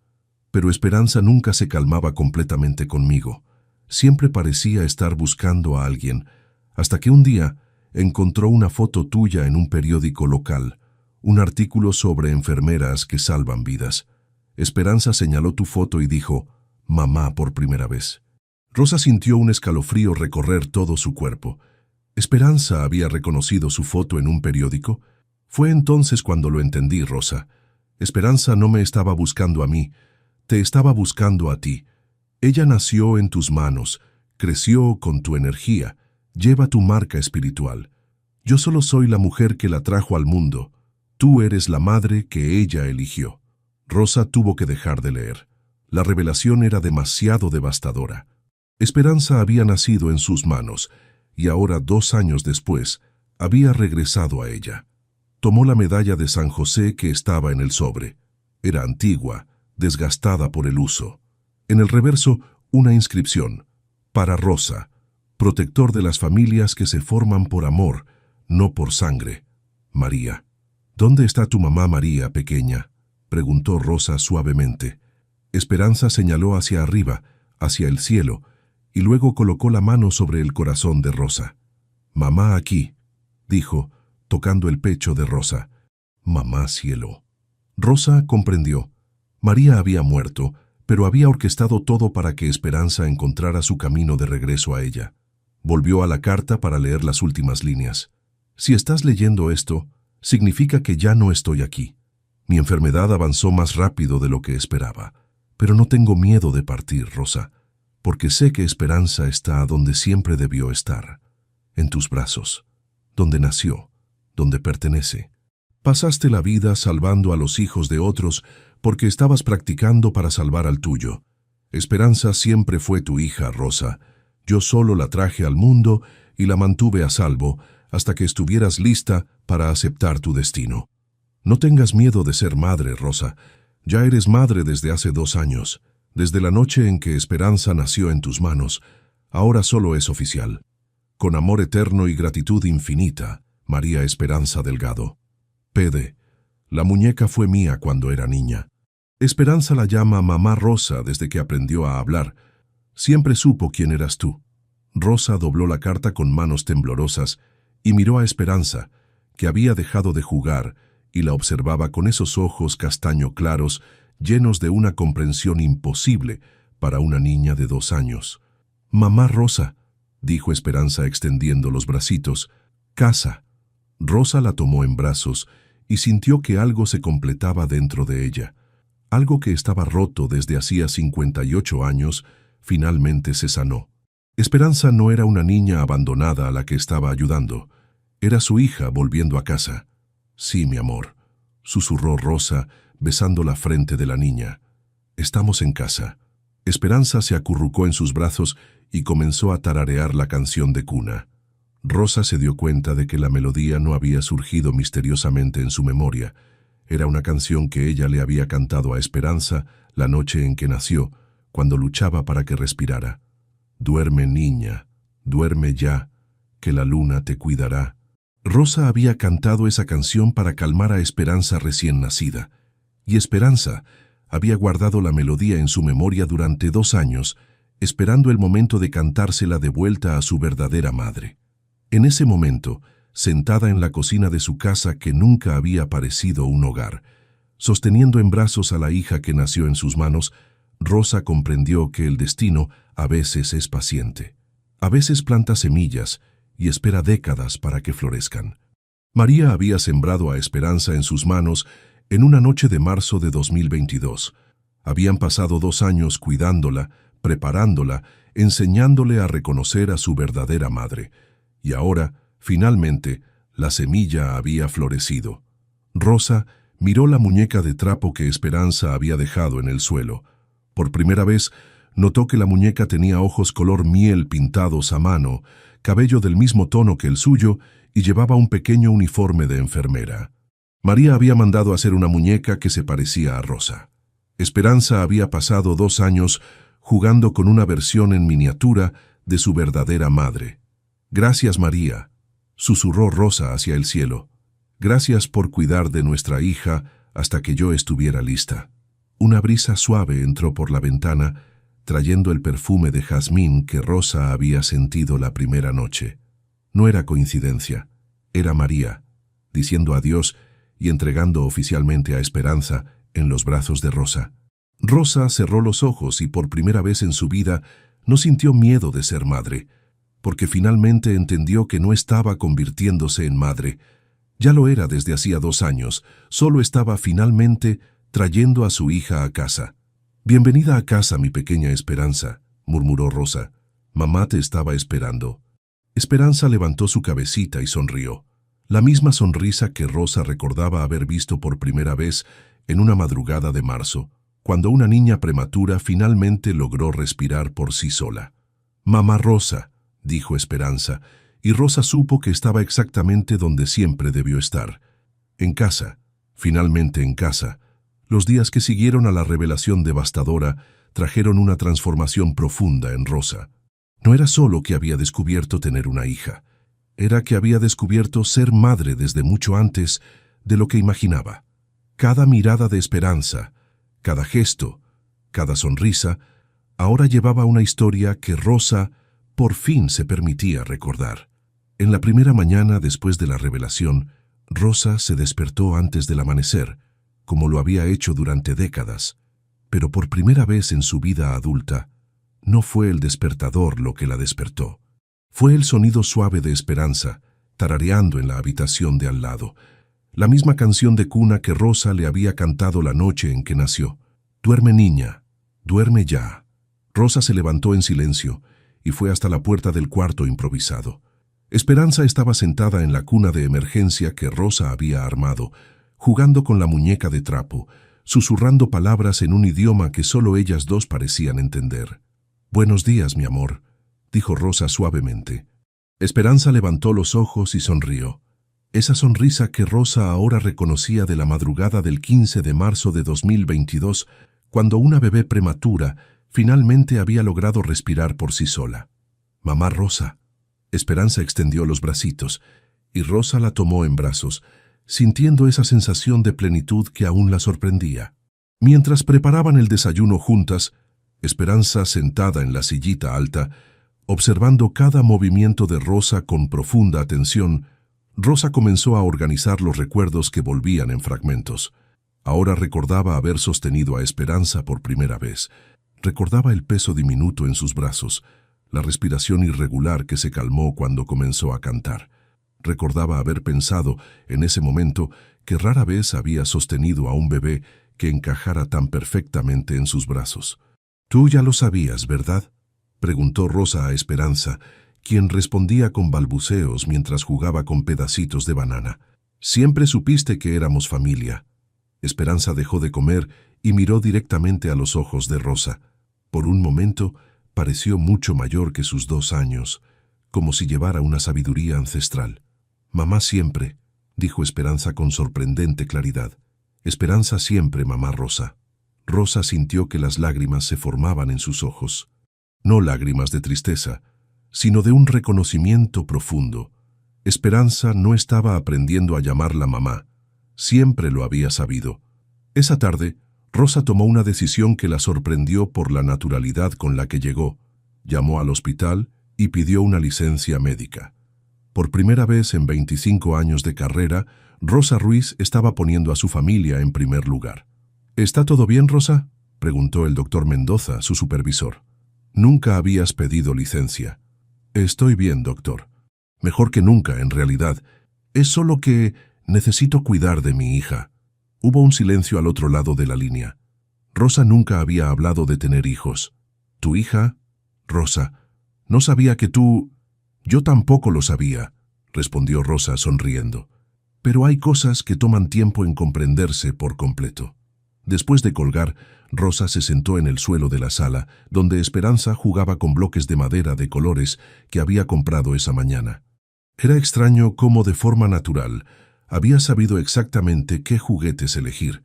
pero Esperanza nunca se calmaba completamente conmigo. Siempre parecía estar buscando a alguien, hasta que un día encontró una foto tuya en un periódico local, un artículo sobre enfermeras que salvan vidas. Esperanza señaló tu foto y dijo, «Mamá», por primera vez. Rosa sintió un escalofrío recorrer todo su cuerpo. ¿Esperanza había reconocido su foto en un periódico? Fue entonces cuando lo entendí, Rosa. Esperanza no me estaba buscando a mí, te estaba buscando a ti. Ella nació en tus manos, creció con tu energía, lleva tu marca espiritual. Yo solo soy la mujer que la trajo al mundo. Tú eres la madre que ella eligió. Rosa tuvo que dejar de leer. La revelación era demasiado devastadora. Esperanza había nacido en sus manos, y ahora, 2 años después, había regresado a ella. Tomó la medalla de San José que estaba en el sobre. Era antigua, desgastada por el uso. En el reverso, una inscripción: para Rosa, protector de las familias que se forman por amor, no por sangre. María. ¿Dónde está tu mamá María, pequeña?, preguntó Rosa suavemente. Esperanza señaló hacia arriba, hacia el cielo, y luego colocó la mano sobre el corazón de Rosa. «Mamá aquí», dijo, tocando el pecho de Rosa. «Mamá cielo». Rosa comprendió. María había muerto, pero había orquestado todo para que Esperanza encontrara su camino de regreso a ella. Volvió a la carta para leer las últimas líneas. «Si estás leyendo esto, significa que ya no estoy aquí. Mi enfermedad avanzó más rápido de lo que esperaba, pero no tengo miedo de partir, Rosa, porque sé que Esperanza está donde siempre debió estar, en tus brazos, donde nació, donde pertenece. Pasaste la vida salvando a los hijos de otros porque estabas practicando para salvar al tuyo. Esperanza siempre fue tu hija, Rosa. Yo solo la traje al mundo y la mantuve a salvo hasta que estuvieras lista para aceptar tu destino. No tengas miedo de ser madre, Rosa. Ya eres madre desde hace 2 años, desde la noche en que Esperanza nació en tus manos. Ahora solo es oficial. Con amor eterno y gratitud infinita, María Esperanza Delgado. Pede. La muñeca fue mía cuando era niña. Esperanza la llama Mamá Rosa desde que aprendió a hablar. Siempre supo quién eras tú. Rosa dobló la carta con manos temblorosas y miró a Esperanza, que había dejado de jugar, y la observaba con esos ojos castaño claros, llenos de una comprensión imposible para una niña de 2 años. «Mamá Rosa», dijo Esperanza extendiendo los bracitos. «Casa». Rosa la tomó en brazos y sintió que algo se completaba dentro de ella. Algo que estaba roto desde hacía 58 años, finalmente se sanó. Esperanza no era una niña abandonada a la que estaba ayudando. Era su hija volviendo a casa. «Sí, mi amor», susurró Rosa, besando la frente de la niña. «Estamos en casa». Esperanza se acurrucó en sus brazos y comenzó a tararear la canción de cuna. Rosa se dio cuenta de que la melodía no había surgido misteriosamente en su memoria. Era una canción que ella le había cantado a Esperanza la noche en que nació, cuando luchaba para que respirara. «Duerme, niña, duerme ya, que la luna te cuidará». Rosa había cantado esa canción para calmar a Esperanza recién nacida, y Esperanza había guardado la melodía en su memoria durante 2 años, esperando el momento de cantársela de vuelta a su verdadera madre. En ese momento, sentada en la cocina de su casa que nunca había parecido un hogar, sosteniendo en brazos a la hija que nació en sus manos, Rosa comprendió que el destino a veces es paciente. A veces planta semillas y espera décadas para que florezcan. María había sembrado a Esperanza en sus manos en una noche de marzo de 2022. Habían pasado 2 años cuidándola, preparándola, enseñándole a reconocer a su verdadera madre. Y ahora, finalmente, la semilla había florecido. Rosa miró la muñeca de trapo que Esperanza había dejado en el suelo. Por primera vez, notó que la muñeca tenía ojos color miel pintados a mano, cabello del mismo tono que el suyo y llevaba un pequeño uniforme de enfermera. María había mandado hacer una muñeca que se parecía a Rosa. Esperanza había pasado 2 años jugando con una versión en miniatura de su verdadera madre. «Gracias, María», susurró Rosa hacia el cielo. «Gracias por cuidar de nuestra hija hasta que yo estuviera lista». Una brisa suave entró por la ventana, trayendo el perfume de jazmín que Rosa había sentido la primera noche. No era coincidencia, era María, diciendo adiós y entregando oficialmente a Esperanza en los brazos de Rosa. Rosa cerró los ojos y por primera vez en su vida no sintió miedo de ser madre, porque finalmente entendió que no estaba convirtiéndose en madre, Ya lo era desde hacía 2 años, solo estaba finalmente trayendo a su hija a casa. «Bienvenida a casa, mi pequeña Esperanza», murmuró Rosa. «Mamá te estaba esperando». Esperanza levantó su cabecita y sonrió. La misma sonrisa que Rosa recordaba haber visto por primera vez en una madrugada de marzo, cuando una niña prematura finalmente logró respirar por sí sola. «Mamá Rosa», dijo Esperanza, y Rosa supo que estaba exactamente donde siempre debió estar. En casa, finalmente en casa. Los días que siguieron a la revelación devastadora trajeron una transformación profunda en Rosa. No era solo que había descubierto tener una hija, era que había descubierto ser madre desde mucho antes de lo que imaginaba. Cada mirada de Esperanza, cada gesto, cada sonrisa, ahora llevaba una historia que Rosa por fin se permitía recordar. En la primera mañana después de la revelación, Rosa se despertó antes del amanecer, como lo había hecho durante décadas, pero por primera vez en su vida adulta, no fue el despertador lo que la despertó. Fue el sonido suave de Esperanza, tarareando en la habitación de al lado, la misma canción de cuna que Rosa le había cantado la noche en que nació. «Duerme, niña, duerme ya». Rosa se levantó en silencio y fue hasta la puerta del cuarto improvisado. Esperanza estaba sentada en la cuna de emergencia que Rosa había armado, jugando con la muñeca de trapo, susurrando palabras en un idioma que solo ellas dos parecían entender. «Buenos días, mi amor», dijo Rosa suavemente. Esperanza levantó los ojos y sonrió. Esa sonrisa que Rosa ahora reconocía de la madrugada del 15 de marzo de 2022, cuando una bebé prematura finalmente había logrado respirar por sí sola. «Mamá Rosa». Esperanza extendió los bracitos, y Rosa la tomó en brazos, sintiendo esa sensación de plenitud que aún la sorprendía. Mientras preparaban el desayuno juntas, Esperanza sentada en la sillita alta, observando cada movimiento de Rosa con profunda atención, Rosa comenzó a organizar los recuerdos que volvían en fragmentos. Ahora recordaba haber sostenido a Esperanza por primera vez. Recordaba el peso diminuto en sus brazos, la respiración irregular que se calmó cuando comenzó a cantar. Recordaba haber pensado, en ese momento, que rara vez había sostenido a un bebé que encajara tan perfectamente en sus brazos. «Tú ya lo sabías, ¿verdad?», preguntó Rosa a Esperanza, quien respondía con balbuceos mientras jugaba con pedacitos de banana. «Siempre supiste que éramos familia». Esperanza dejó de comer y miró directamente a los ojos de Rosa. Por un momento, pareció mucho mayor que sus 2 años, como si llevara una sabiduría ancestral. «Mamá siempre», dijo Esperanza con sorprendente claridad. «Esperanza siempre, mamá Rosa». Rosa sintió que las lágrimas se formaban en sus ojos. No lágrimas de tristeza, sino de un reconocimiento profundo. Esperanza no estaba aprendiendo a llamarla mamá. Siempre lo había sabido. Esa tarde, Rosa tomó una decisión que la sorprendió por la naturalidad con la que llegó. Llamó al hospital y pidió una licencia médica. Por primera vez en 25 años de carrera, Rosa Ruiz estaba poniendo a su familia en primer lugar. «¿Está todo bien, Rosa?», preguntó el doctor Mendoza, su supervisor. «Nunca habías pedido licencia». «Estoy bien, doctor. Mejor que nunca, en realidad. Es solo que necesito cuidar de mi hija». Hubo un silencio al otro lado de la línea. Rosa nunca había hablado de tener hijos. «¿Tu hija?» «Rosa, no sabía que tú...». «Yo tampoco lo sabía», respondió Rosa sonriendo. «Pero hay cosas que toman tiempo en comprenderse por completo». Después de colgar, Rosa se sentó en el suelo de la sala, donde Esperanza jugaba con bloques de madera de colores que había comprado esa mañana. Era extraño cómo de forma natural había sabido exactamente qué juguetes elegir,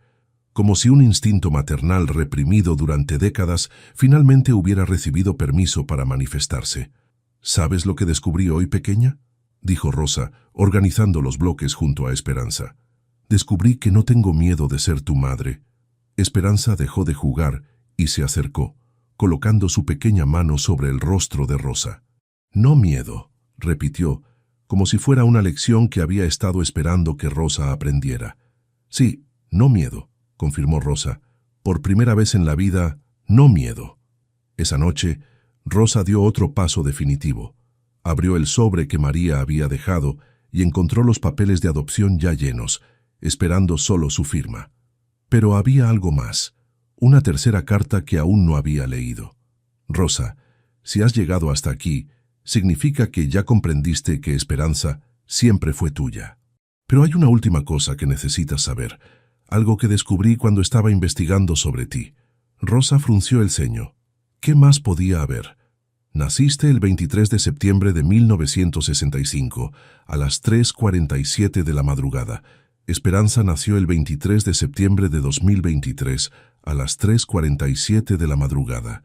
como si un instinto maternal reprimido durante décadas finalmente hubiera recibido permiso para manifestarse. «¿Sabes lo que descubrí hoy, pequeña?», dijo Rosa, organizando los bloques junto a Esperanza. «Descubrí que no tengo miedo de ser tu madre». Esperanza dejó de jugar y se acercó, colocando su pequeña mano sobre el rostro de Rosa. «No miedo», repitió, como si fuera una lección que había estado esperando que Rosa aprendiera. «Sí, no miedo», confirmó Rosa. «Por primera vez en la vida, no miedo». Esa noche, Rosa dio otro paso definitivo. Abrió el sobre que María había dejado, y encontró los papeles de adopción ya llenos, esperando solo su firma. Pero había algo más, una tercera carta que aún no había leído. Rosa, si has llegado hasta aquí, significa que ya comprendiste que Esperanza siempre fue tuya. Pero hay una última cosa que necesitas saber, algo que descubrí cuando estaba investigando sobre ti. Rosa frunció el ceño. ¿Qué más podía haber? Naciste el 23 de septiembre de 1965, a las 3:47 de la madrugada. Esperanza nació el 23 de septiembre de 2023, a las 3:47 de la madrugada.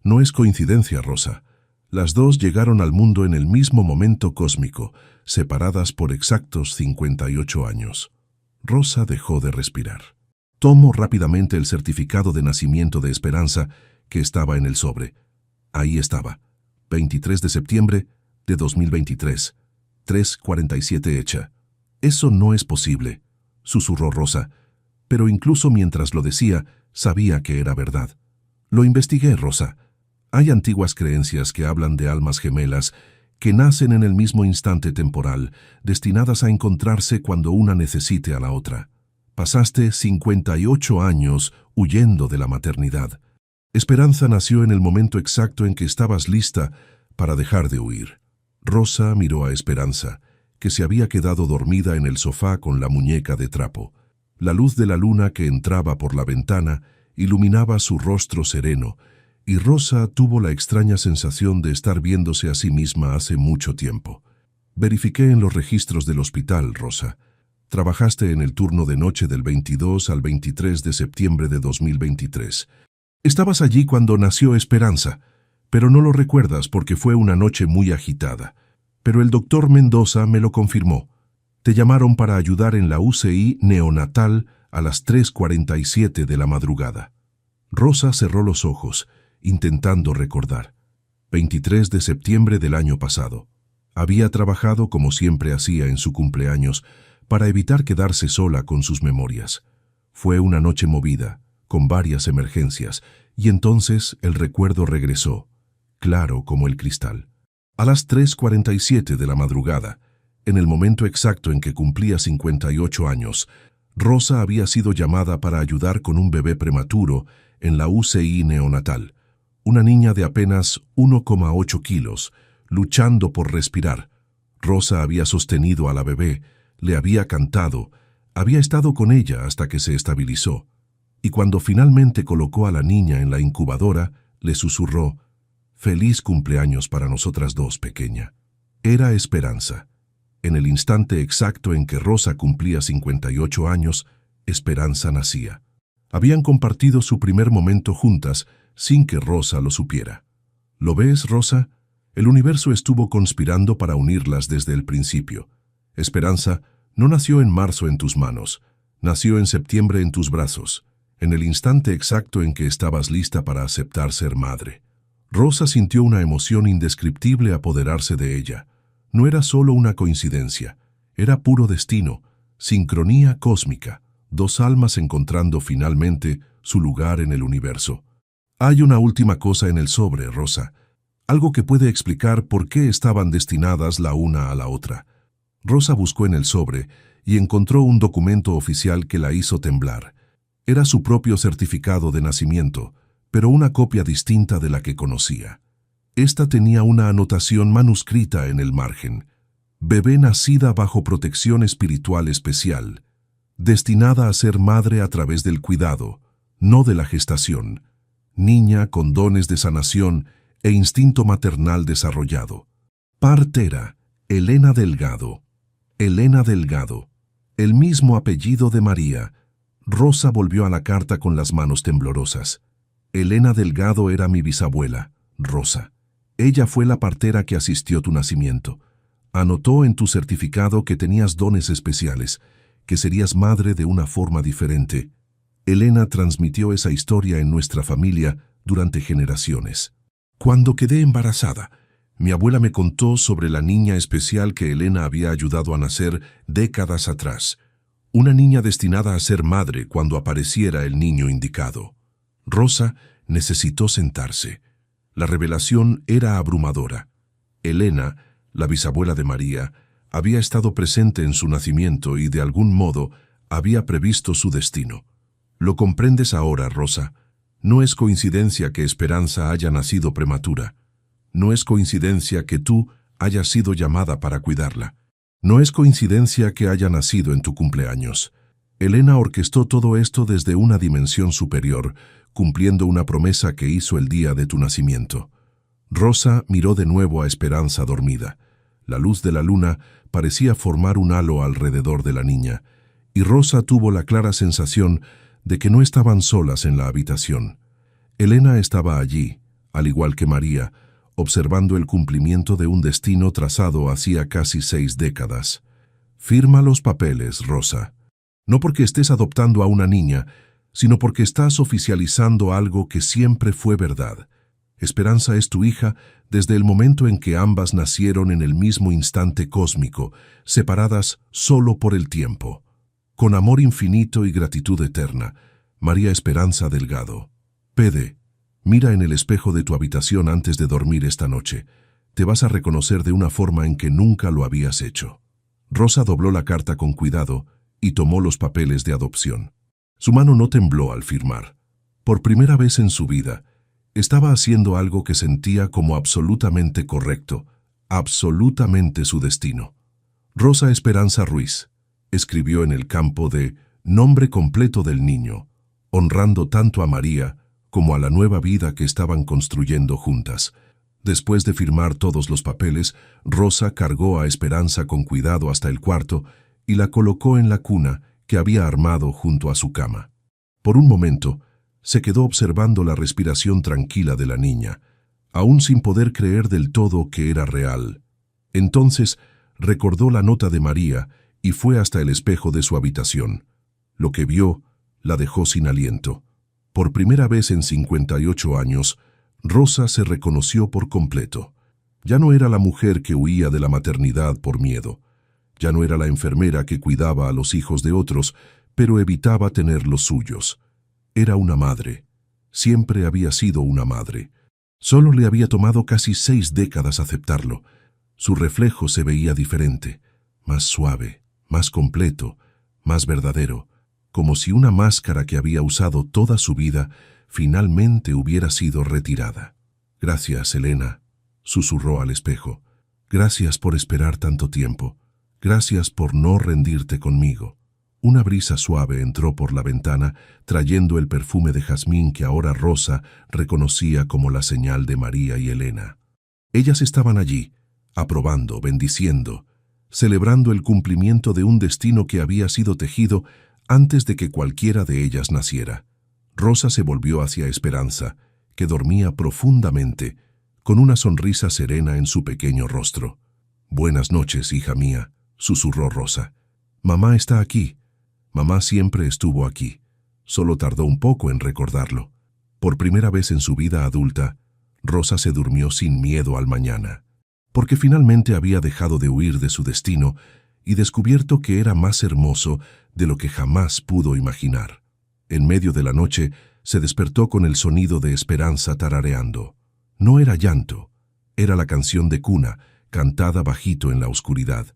No es coincidencia, Rosa. Las dos llegaron al mundo en el mismo momento cósmico, separadas por exactos 58 años. Rosa dejó de respirar. Tomó rápidamente el certificado de nacimiento de Esperanza que estaba en el sobre. Ahí estaba, 23 de septiembre de 2023, 3:47 hecha. Eso no es posible, susurró Rosa, pero incluso mientras lo decía, sabía que era verdad. Lo investigué, Rosa. Hay antiguas creencias que hablan de almas gemelas que nacen en el mismo instante temporal, destinadas a encontrarse cuando una necesite a la otra. Pasaste 58 años huyendo de la maternidad. Esperanza nació en el momento exacto en que estabas lista para dejar de huir. Rosa miró a Esperanza, que se había quedado dormida en el sofá con la muñeca de trapo. La luz de la luna que entraba por la ventana iluminaba su rostro sereno, y Rosa tuvo la extraña sensación de estar viéndose a sí misma hace mucho tiempo. Verifiqué en los registros del hospital, Rosa. Trabajaste en el turno de noche del 22 al 23 de septiembre de 2023. Estabas allí cuando nació Esperanza, pero no lo recuerdas porque fue una noche muy agitada. Pero el doctor Mendoza me lo confirmó. Te llamaron para ayudar en la UCI neonatal a las 3:47 de la madrugada. Rosa cerró los ojos, intentando recordar. 23 de septiembre del año pasado. Había trabajado como siempre hacía en su cumpleaños para evitar quedarse sola con sus memorias. Fue una noche movida, con varias emergencias, y entonces el recuerdo regresó, claro como el cristal. A las 3:47 de la madrugada, en el momento exacto en que cumplía 58 años, Rosa había sido llamada para ayudar con un bebé prematuro en la UCI neonatal. Una niña de apenas 1,8 kilos, luchando por respirar. Rosa había sostenido a la bebé, le había cantado, había estado con ella hasta que se estabilizó. Y cuando finalmente colocó a la niña en la incubadora, le susurró: «Feliz cumpleaños para nosotras dos, pequeña». Era Esperanza. En el instante exacto en que Rosa cumplía 58 años, Esperanza nacía. Habían compartido su primer momento juntas sin que Rosa lo supiera. ¿Lo ves, Rosa? El universo estuvo conspirando para unirlas desde el principio. Esperanza no nació en marzo en tus manos, nació en septiembre en tus brazos, en el instante exacto en que estabas lista para aceptar ser madre. Rosa sintió una emoción indescriptible apoderarse de ella. No era solo una coincidencia, era puro destino, sincronía cósmica, dos almas encontrando finalmente su lugar en el universo. Hay una última cosa en el sobre, Rosa, algo que puede explicar por qué estaban destinadas la una a la otra. Rosa buscó en el sobre y encontró un documento oficial que la hizo temblar. Era su propio certificado de nacimiento, pero una copia distinta de la que conocía. Esta tenía una anotación manuscrita en el margen. Bebé nacida bajo protección espiritual especial, destinada a ser madre a través del cuidado, no de la gestación. Niña con dones de sanación e instinto maternal desarrollado. Partera, Elena Delgado. Elena Delgado. El mismo apellido de María. Rosa volvió a la carta con las manos temblorosas. Elena Delgado era mi bisabuela, Rosa. Ella fue la partera que asistió tu nacimiento. Anotó en tu certificado que tenías dones especiales, que serías madre de una forma diferente. Elena transmitió esa historia en nuestra familia durante generaciones. Cuando quedé embarazada, mi abuela me contó sobre la niña especial que Elena había ayudado a nacer décadas atrás. Una niña destinada a ser madre cuando apareciera el niño indicado. Rosa necesitó sentarse. La revelación era abrumadora. Elena, la bisabuela de María, Había estado presente en su nacimiento y de algún modo había previsto su destino. Lo comprendes ahora, Rosa. No es coincidencia que Esperanza haya nacido prematura. No es coincidencia que tú hayas sido llamada para cuidarla. No es coincidencia que haya nacido en tu cumpleaños. Elena orquestó todo esto desde una dimensión superior, cumpliendo una promesa que hizo el día de tu nacimiento. Rosa miró de nuevo a Esperanza dormida. La luz de la luna parecía formar un halo alrededor de la niña, y Rosa tuvo la clara sensación de que no estaban solas en la habitación. Elena estaba allí, al igual que María, observando el cumplimiento de un destino trazado hacía casi 6 décadas. Firma los papeles, Rosa. No porque estés adoptando a una niña, sino porque estás oficializando algo que siempre fue verdad. Esperanza es tu hija desde el momento en que ambas nacieron en el mismo instante cósmico, separadas solo por el tiempo. Con amor infinito y gratitud eterna, María Esperanza Delgado. Pede, mira en el espejo de tu habitación antes de dormir esta noche. Te vas a reconocer de una forma en que nunca lo habías hecho. Rosa dobló la carta con cuidado y tomó los papeles de adopción. Su mano no tembló al firmar. Por primera vez en su vida, estaba haciendo algo que sentía como absolutamente correcto, absolutamente su destino. Rosa Esperanza Ruiz escribió en el campo de nombre completo del niño, honrando tanto a María como a la nueva vida que estaban construyendo juntas. Después de firmar todos los papeles, Rosa cargó a Esperanza con cuidado hasta el cuarto y la colocó en la cuna que había armado junto a su cama. Por un momento, se quedó observando la respiración tranquila de la niña, aún sin poder creer del todo que era real. Entonces, recordó la nota de María y fue hasta el espejo de su habitación. Lo que vio la dejó sin aliento. Por primera vez en 58 años, Rosa se reconoció por completo. Ya no era la mujer que huía de la maternidad por miedo. Ya no era la enfermera que cuidaba a los hijos de otros, pero evitaba tener los suyos. Era una madre. Siempre había sido una madre. Solo le había tomado casi 6 décadas aceptarlo. Su reflejo se veía diferente, más suave, más completo, más verdadero, como si una máscara que había usado toda su vida finalmente hubiera sido retirada. «Gracias, Elena», susurró al espejo. «Gracias por esperar tanto tiempo. Gracias por no rendirte conmigo». Una brisa suave entró por la ventana, trayendo el perfume de jazmín que ahora Rosa reconocía como la señal de María y Elena. Ellas estaban allí, aprobando, bendiciendo, celebrando el cumplimiento de un destino que había sido tejido antes de que cualquiera de ellas naciera. Rosa se volvió hacia Esperanza, que dormía profundamente, con una sonrisa serena en su pequeño rostro. «Buenas noches, hija mía», susurró Rosa. «Mamá está aquí. Mamá siempre estuvo aquí. Solo tardó un poco en recordarlo». Por primera vez en su vida adulta, Rosa se durmió sin miedo al mañana, porque finalmente había dejado de huir de su destino y descubierto que era más hermoso de lo que jamás pudo imaginar. En medio de la noche, se despertó con el sonido de Esperanza tarareando. No era llanto, era la canción de cuna, cantada bajito en la oscuridad.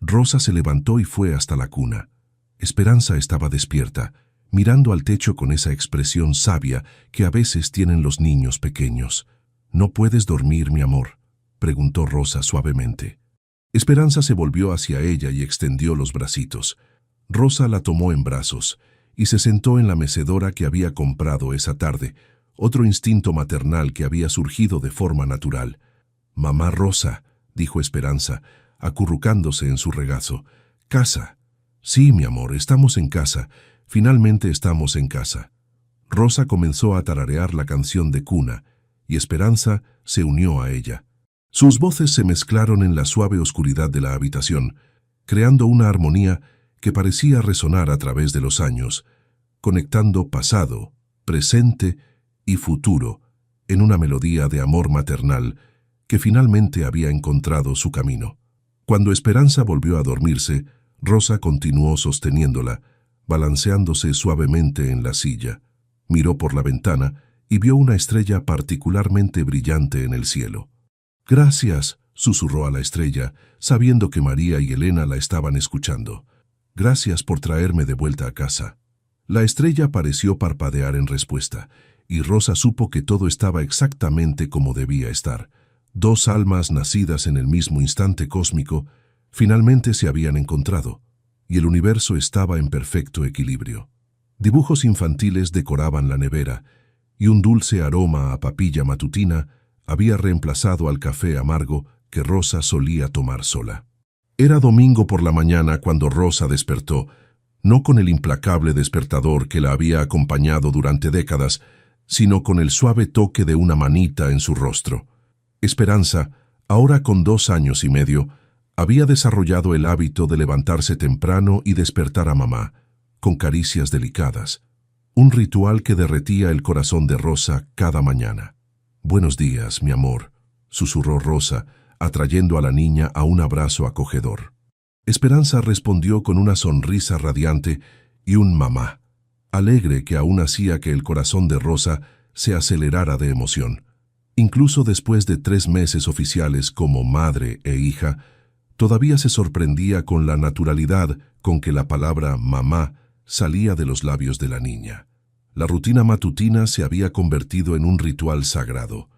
Rosa se levantó y fue hasta la cuna. Esperanza estaba despierta, mirando al techo con esa expresión sabia que a veces tienen los niños pequeños. «¿No puedes dormir, mi amor?», preguntó Rosa suavemente. Esperanza se volvió hacia ella y extendió los bracitos. Rosa la tomó en brazos y se sentó en la mecedora que había comprado esa tarde, otro instinto maternal que había surgido de forma natural. «Mamá Rosa», dijo Esperanza, acurrucándose en su regazo. «Casa». «Sí, mi amor, estamos en casa. Finalmente estamos en casa». Rosa comenzó a tararear la canción de cuna, y Esperanza se unió a ella. Sus voces se mezclaron en la suave oscuridad de la habitación, creando una armonía que parecía resonar a través de los años, conectando pasado, presente y futuro en una melodía de amor maternal que finalmente había encontrado su camino. Cuando Esperanza volvió a dormirse, Rosa continuó sosteniéndola, balanceándose suavemente en la silla. Miró por la ventana y vio una estrella particularmente brillante en el cielo. «Gracias», susurró a la estrella, sabiendo que María y Elena la estaban escuchando. Gracias por traerme de vuelta a casa. La estrella pareció parpadear en respuesta, y Rosa supo que todo estaba exactamente como debía estar. Dos almas nacidas en el mismo instante cósmico finalmente se habían encontrado, y el universo estaba en perfecto equilibrio. Dibujos infantiles decoraban la nevera, y un dulce aroma a papilla matutina había reemplazado al café amargo que Rosa solía tomar sola. Era domingo por la mañana cuando Rosa despertó, no con el implacable despertador que la había acompañado durante décadas, sino con el suave toque de una manita en su rostro. Esperanza, ahora con 2 años y medio, había desarrollado el hábito de levantarse temprano y despertar a mamá, con caricias delicadas, un ritual que derretía el corazón de Rosa cada mañana. «Buenos días, mi amor», susurró Rosa, atrayendo a la niña a un abrazo acogedor. Esperanza respondió con una sonrisa radiante y un mamá, alegre que aún hacía que el corazón de Rosa se acelerara de emoción. Incluso después de 3 meses oficiales como madre e hija, todavía se sorprendía con la naturalidad con que la palabra mamá salía de los labios de la niña. La rutina matutina se había convertido en un ritual sagrado.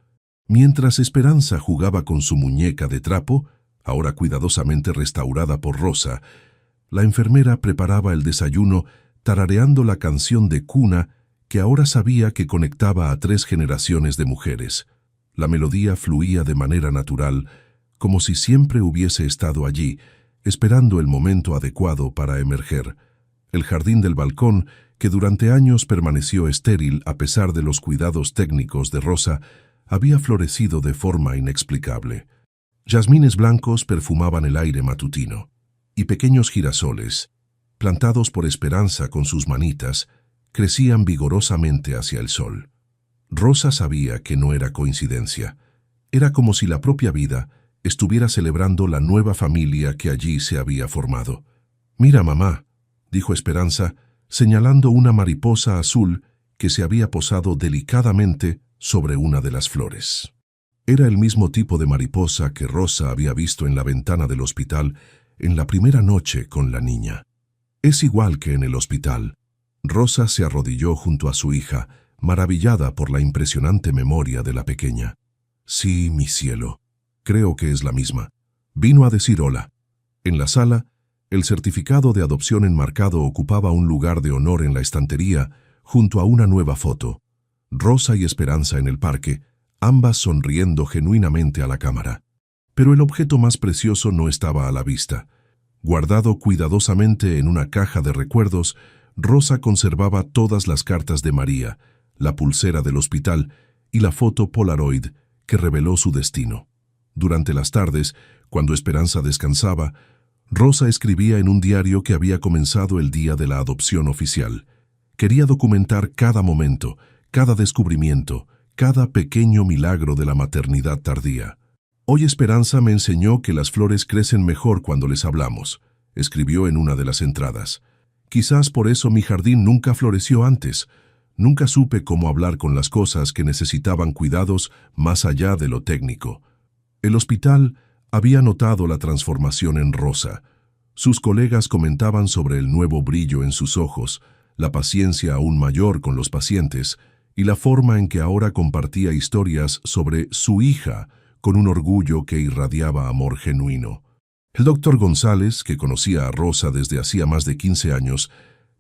Mientras Esperanza jugaba con su muñeca de trapo, ahora cuidadosamente restaurada por Rosa, la enfermera preparaba el desayuno tarareando la canción de cuna que ahora sabía que conectaba a 3 generaciones de mujeres. La melodía fluía de manera natural, como si siempre hubiese estado allí, esperando el momento adecuado para emerger. El jardín del balcón, que durante años permaneció estéril a pesar de los cuidados técnicos de Rosa, había florecido de forma inexplicable. Jazmines blancos perfumaban el aire matutino, y pequeños girasoles, plantados por Esperanza con sus manitas, crecían vigorosamente hacia el sol. Rosa sabía que no era coincidencia. Era como si la propia vida estuviera celebrando la nueva familia que allí se había formado. «Mira, mamá», dijo Esperanza, señalando una mariposa azul que se había posado delicadamente sobre una de las flores. Era el mismo tipo de mariposa que Rosa había visto en la ventana del hospital en la primera noche con la niña. «Es igual que en el hospital». Rosa se arrodilló junto a su hija, maravillada por la impresionante memoria de la pequeña. «Sí, mi cielo, creo que es la misma. Vino a decir hola». En la sala, el certificado de adopción enmarcado ocupaba un lugar de honor en la estantería, junto a una nueva foto. Rosa y Esperanza en el parque, ambas sonriendo genuinamente a la cámara. Pero el objeto más precioso no estaba a la vista. Guardado cuidadosamente en una caja de recuerdos, Rosa conservaba todas las cartas de María, la pulsera del hospital y la foto Polaroid que reveló su destino. Durante las tardes, cuando Esperanza descansaba, Rosa escribía en un diario que había comenzado el día de la adopción oficial. Quería documentar cada momento, cada descubrimiento, cada pequeño milagro de la maternidad tardía. «Hoy Esperanza me enseñó que las flores crecen mejor cuando les hablamos», escribió en una de las entradas. «Quizás por eso mi jardín nunca floreció antes. Nunca supe cómo hablar con las cosas que necesitaban cuidados más allá de lo técnico». El hospital había notado la transformación en Rosa. Sus colegas comentaban sobre el nuevo brillo en sus ojos, la paciencia aún mayor con los pacientes y la forma en que ahora compartía historias sobre su hija con un orgullo que irradiaba amor genuino. El doctor González, que conocía a Rosa desde hacía más de 15 años,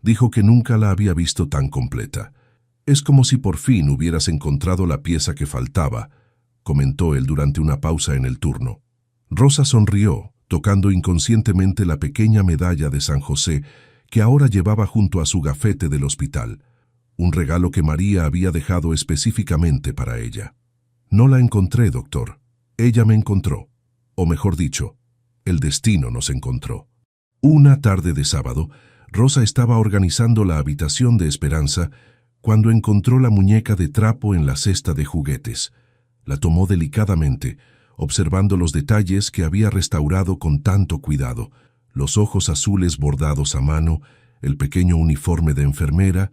dijo que nunca la había visto tan completa. «Es como si por fin hubieras encontrado la pieza que faltaba», comentó él durante una pausa en el turno. Rosa sonrió, tocando inconscientemente la pequeña medalla de San José que ahora llevaba junto a su gafete del hospital, un regalo que María había dejado específicamente para ella. «No la encontré, doctor. Ella me encontró. O mejor dicho, el destino nos encontró». Una tarde de sábado, Rosa estaba organizando la habitación de Esperanza cuando encontró la muñeca de trapo en la cesta de juguetes. La tomó delicadamente, observando los detalles que había restaurado con tanto cuidado, los ojos azules bordados a mano, el pequeño uniforme de enfermera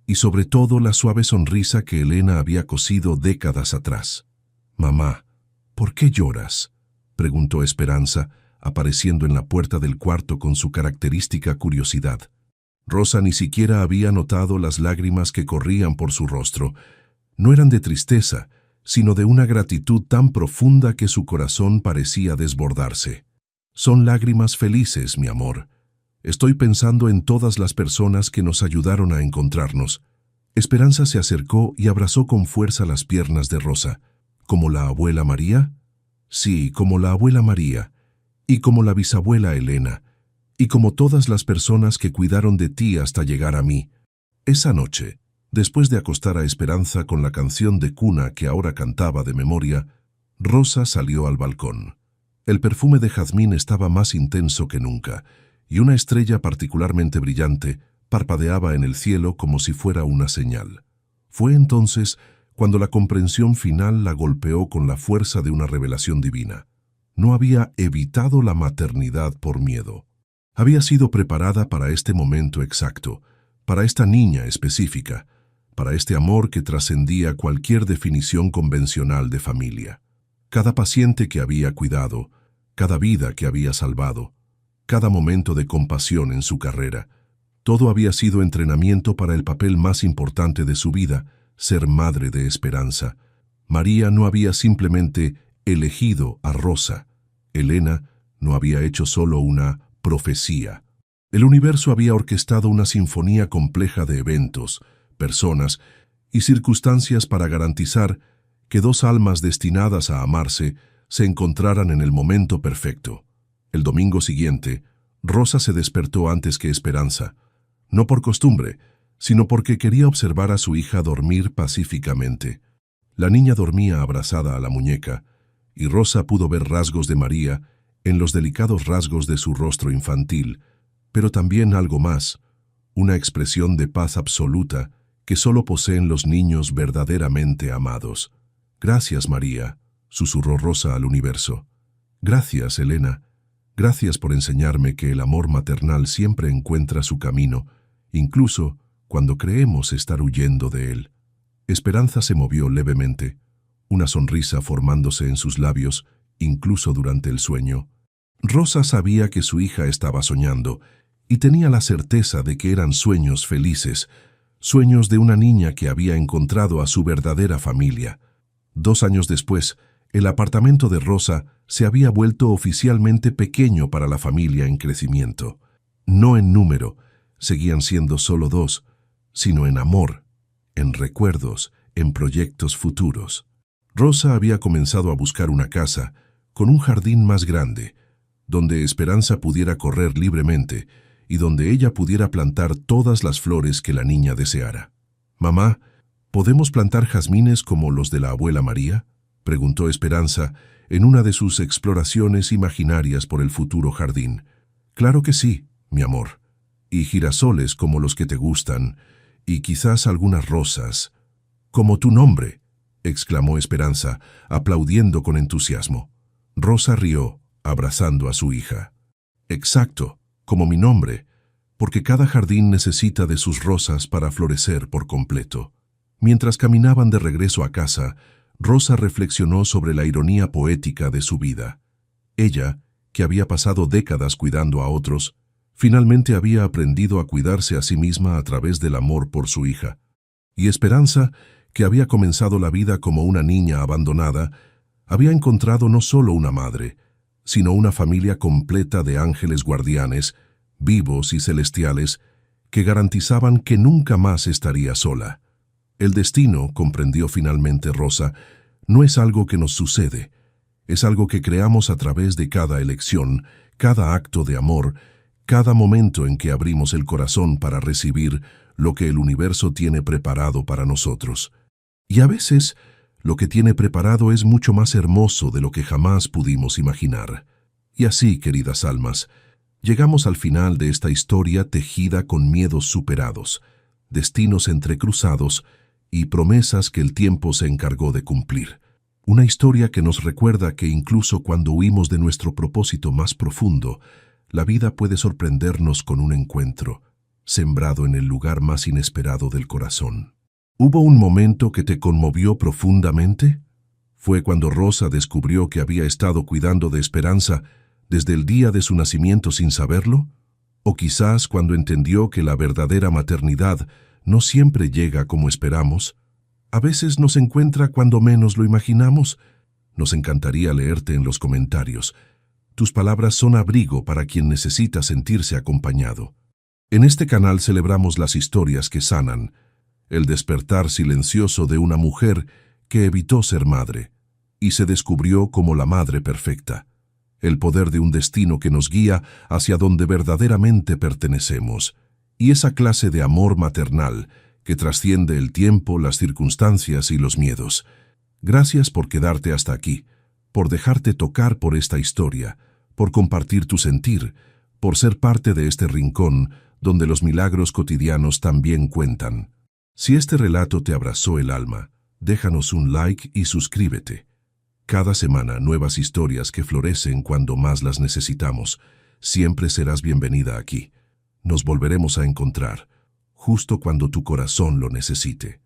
y sobre todo la suave sonrisa que Elena había cosido décadas atrás. «Mamá, ¿por qué lloras?», preguntó Esperanza, apareciendo en la puerta del cuarto con su característica curiosidad. Rosa ni siquiera había notado las lágrimas que corrían por su rostro. No eran de tristeza, sino de una gratitud tan profunda que su corazón parecía desbordarse. Son lágrimas felices, mi amor. Estoy pensando en todas las personas que nos ayudaron a encontrarnos. Esperanza se acercó y abrazó con fuerza las piernas de Rosa. ¿Como la abuela María? Sí, como la abuela María, y como la bisabuela Elena, y como todas las personas que cuidaron de ti hasta llegar a mí. Esa noche, después de acostar a Esperanza con la canción de cuna que ahora cantaba de memoria, Rosa salió al balcón. El perfume de jazmín estaba más intenso que nunca, y una estrella particularmente brillante parpadeaba en el cielo como si fuera una señal. Fue entonces cuando la comprensión final la golpeó con la fuerza de una revelación divina. No había evitado la maternidad por miedo. Había sido preparada para este momento exacto, para esta niña específica, para este amor que trascendía cualquier definición convencional de familia. Cada paciente que había cuidado, cada vida que había salvado, cada momento de compasión en su carrera, todo había sido entrenamiento para el papel más importante de su vida, ser madre de Esperanza. María no había simplemente elegido a Rosa. Elena no había hecho solo una profecía. El universo había orquestado una sinfonía compleja de eventos, personas y circunstancias para garantizar que dos almas destinadas a amarse se encontraran en el momento perfecto. El domingo siguiente, Rosa se despertó antes que Esperanza, no por costumbre, sino porque quería observar a su hija dormir pacíficamente. La niña dormía abrazada a la muñeca, y Rosa pudo ver rasgos de María en los delicados rasgos de su rostro infantil, pero también algo más, una expresión de paz absoluta que solo poseen los niños verdaderamente amados. «Gracias, María», susurró Rosa al universo. «Gracias, Elena. Gracias por enseñarme que el amor maternal siempre encuentra su camino, incluso cuando creemos estar huyendo de él». Esperanza se movió levemente, una sonrisa formándose en sus labios, incluso durante el sueño. Rosa sabía que su hija estaba soñando, y tenía la certeza de que eran sueños felices, sueños de una niña que había encontrado a su verdadera familia. 2 años después, el apartamento de Rosa se había vuelto oficialmente pequeño para la familia en crecimiento. No en número, seguían siendo solo 2, sino en amor, en recuerdos, en proyectos futuros. Rosa había comenzado a buscar una casa, con un jardín más grande, donde Esperanza pudiera correr libremente y donde ella pudiera plantar todas las flores que la niña deseara. «Mamá, ¿podemos plantar jazmines como los de la abuela María?», preguntó Esperanza en una de sus exploraciones imaginarias por el futuro jardín. «Claro que sí, mi amor. Y girasoles como los que te gustan, y quizás algunas rosas. Como tu nombre», exclamó Esperanza, aplaudiendo con entusiasmo. Rosa rió, abrazando a su hija. «Exacto, como mi nombre, porque cada jardín necesita de sus rosas para florecer por completo». Mientras caminaban de regreso a casa, Rosa reflexionó sobre la ironía poética de su vida. Ella, que había pasado décadas cuidando a otros, finalmente había aprendido a cuidarse a sí misma a través del amor por su hija. Y Esperanza, que había comenzado la vida como una niña abandonada, había encontrado no solo una madre, sino una familia completa de ángeles guardianes, vivos y celestiales, que garantizaban que nunca más estaría sola. El destino, comprendió finalmente Rosa, no es algo que nos sucede, es algo que creamos a través de cada elección, cada acto de amor, cada momento en que abrimos el corazón para recibir lo que el universo tiene preparado para nosotros. Y a veces, lo que tiene preparado es mucho más hermoso de lo que jamás pudimos imaginar. Y así, queridas almas, llegamos al final de esta historia tejida con miedos superados, destinos entrecruzados y promesas que el tiempo se encargó de cumplir. Una historia que nos recuerda que incluso cuando huimos de nuestro propósito más profundo, la vida puede sorprendernos con un encuentro, sembrado en el lugar más inesperado del corazón. ¿Hubo un momento que te conmovió profundamente? Fue cuando Rosa descubrió que había estado cuidando de Esperanza desde el día de su nacimiento sin saberlo, o quizás cuando entendió que la verdadera maternidad no siempre llega como esperamos. A veces nos encuentra cuando menos lo imaginamos. Nos encantaría leerte en los comentarios. Tus palabras son abrigo para quien necesita sentirse acompañado. En este canal celebramos las historias que sanan, el despertar silencioso de una mujer que evitó ser madre y se descubrió como la madre perfecta, el poder de un destino que nos guía hacia donde verdaderamente pertenecemos, y esa clase de amor maternal que trasciende el tiempo, las circunstancias y los miedos. Gracias por quedarte hasta aquí, por dejarte tocar por esta historia, por compartir tu sentir, por ser parte de este rincón donde los milagros cotidianos también cuentan. Si este relato te abrazó el alma, déjanos un like y suscríbete. Cada semana nuevas historias que florecen cuando más las necesitamos. Siempre serás bienvenida aquí. Nos volveremos a encontrar, justo cuando tu corazón lo necesite.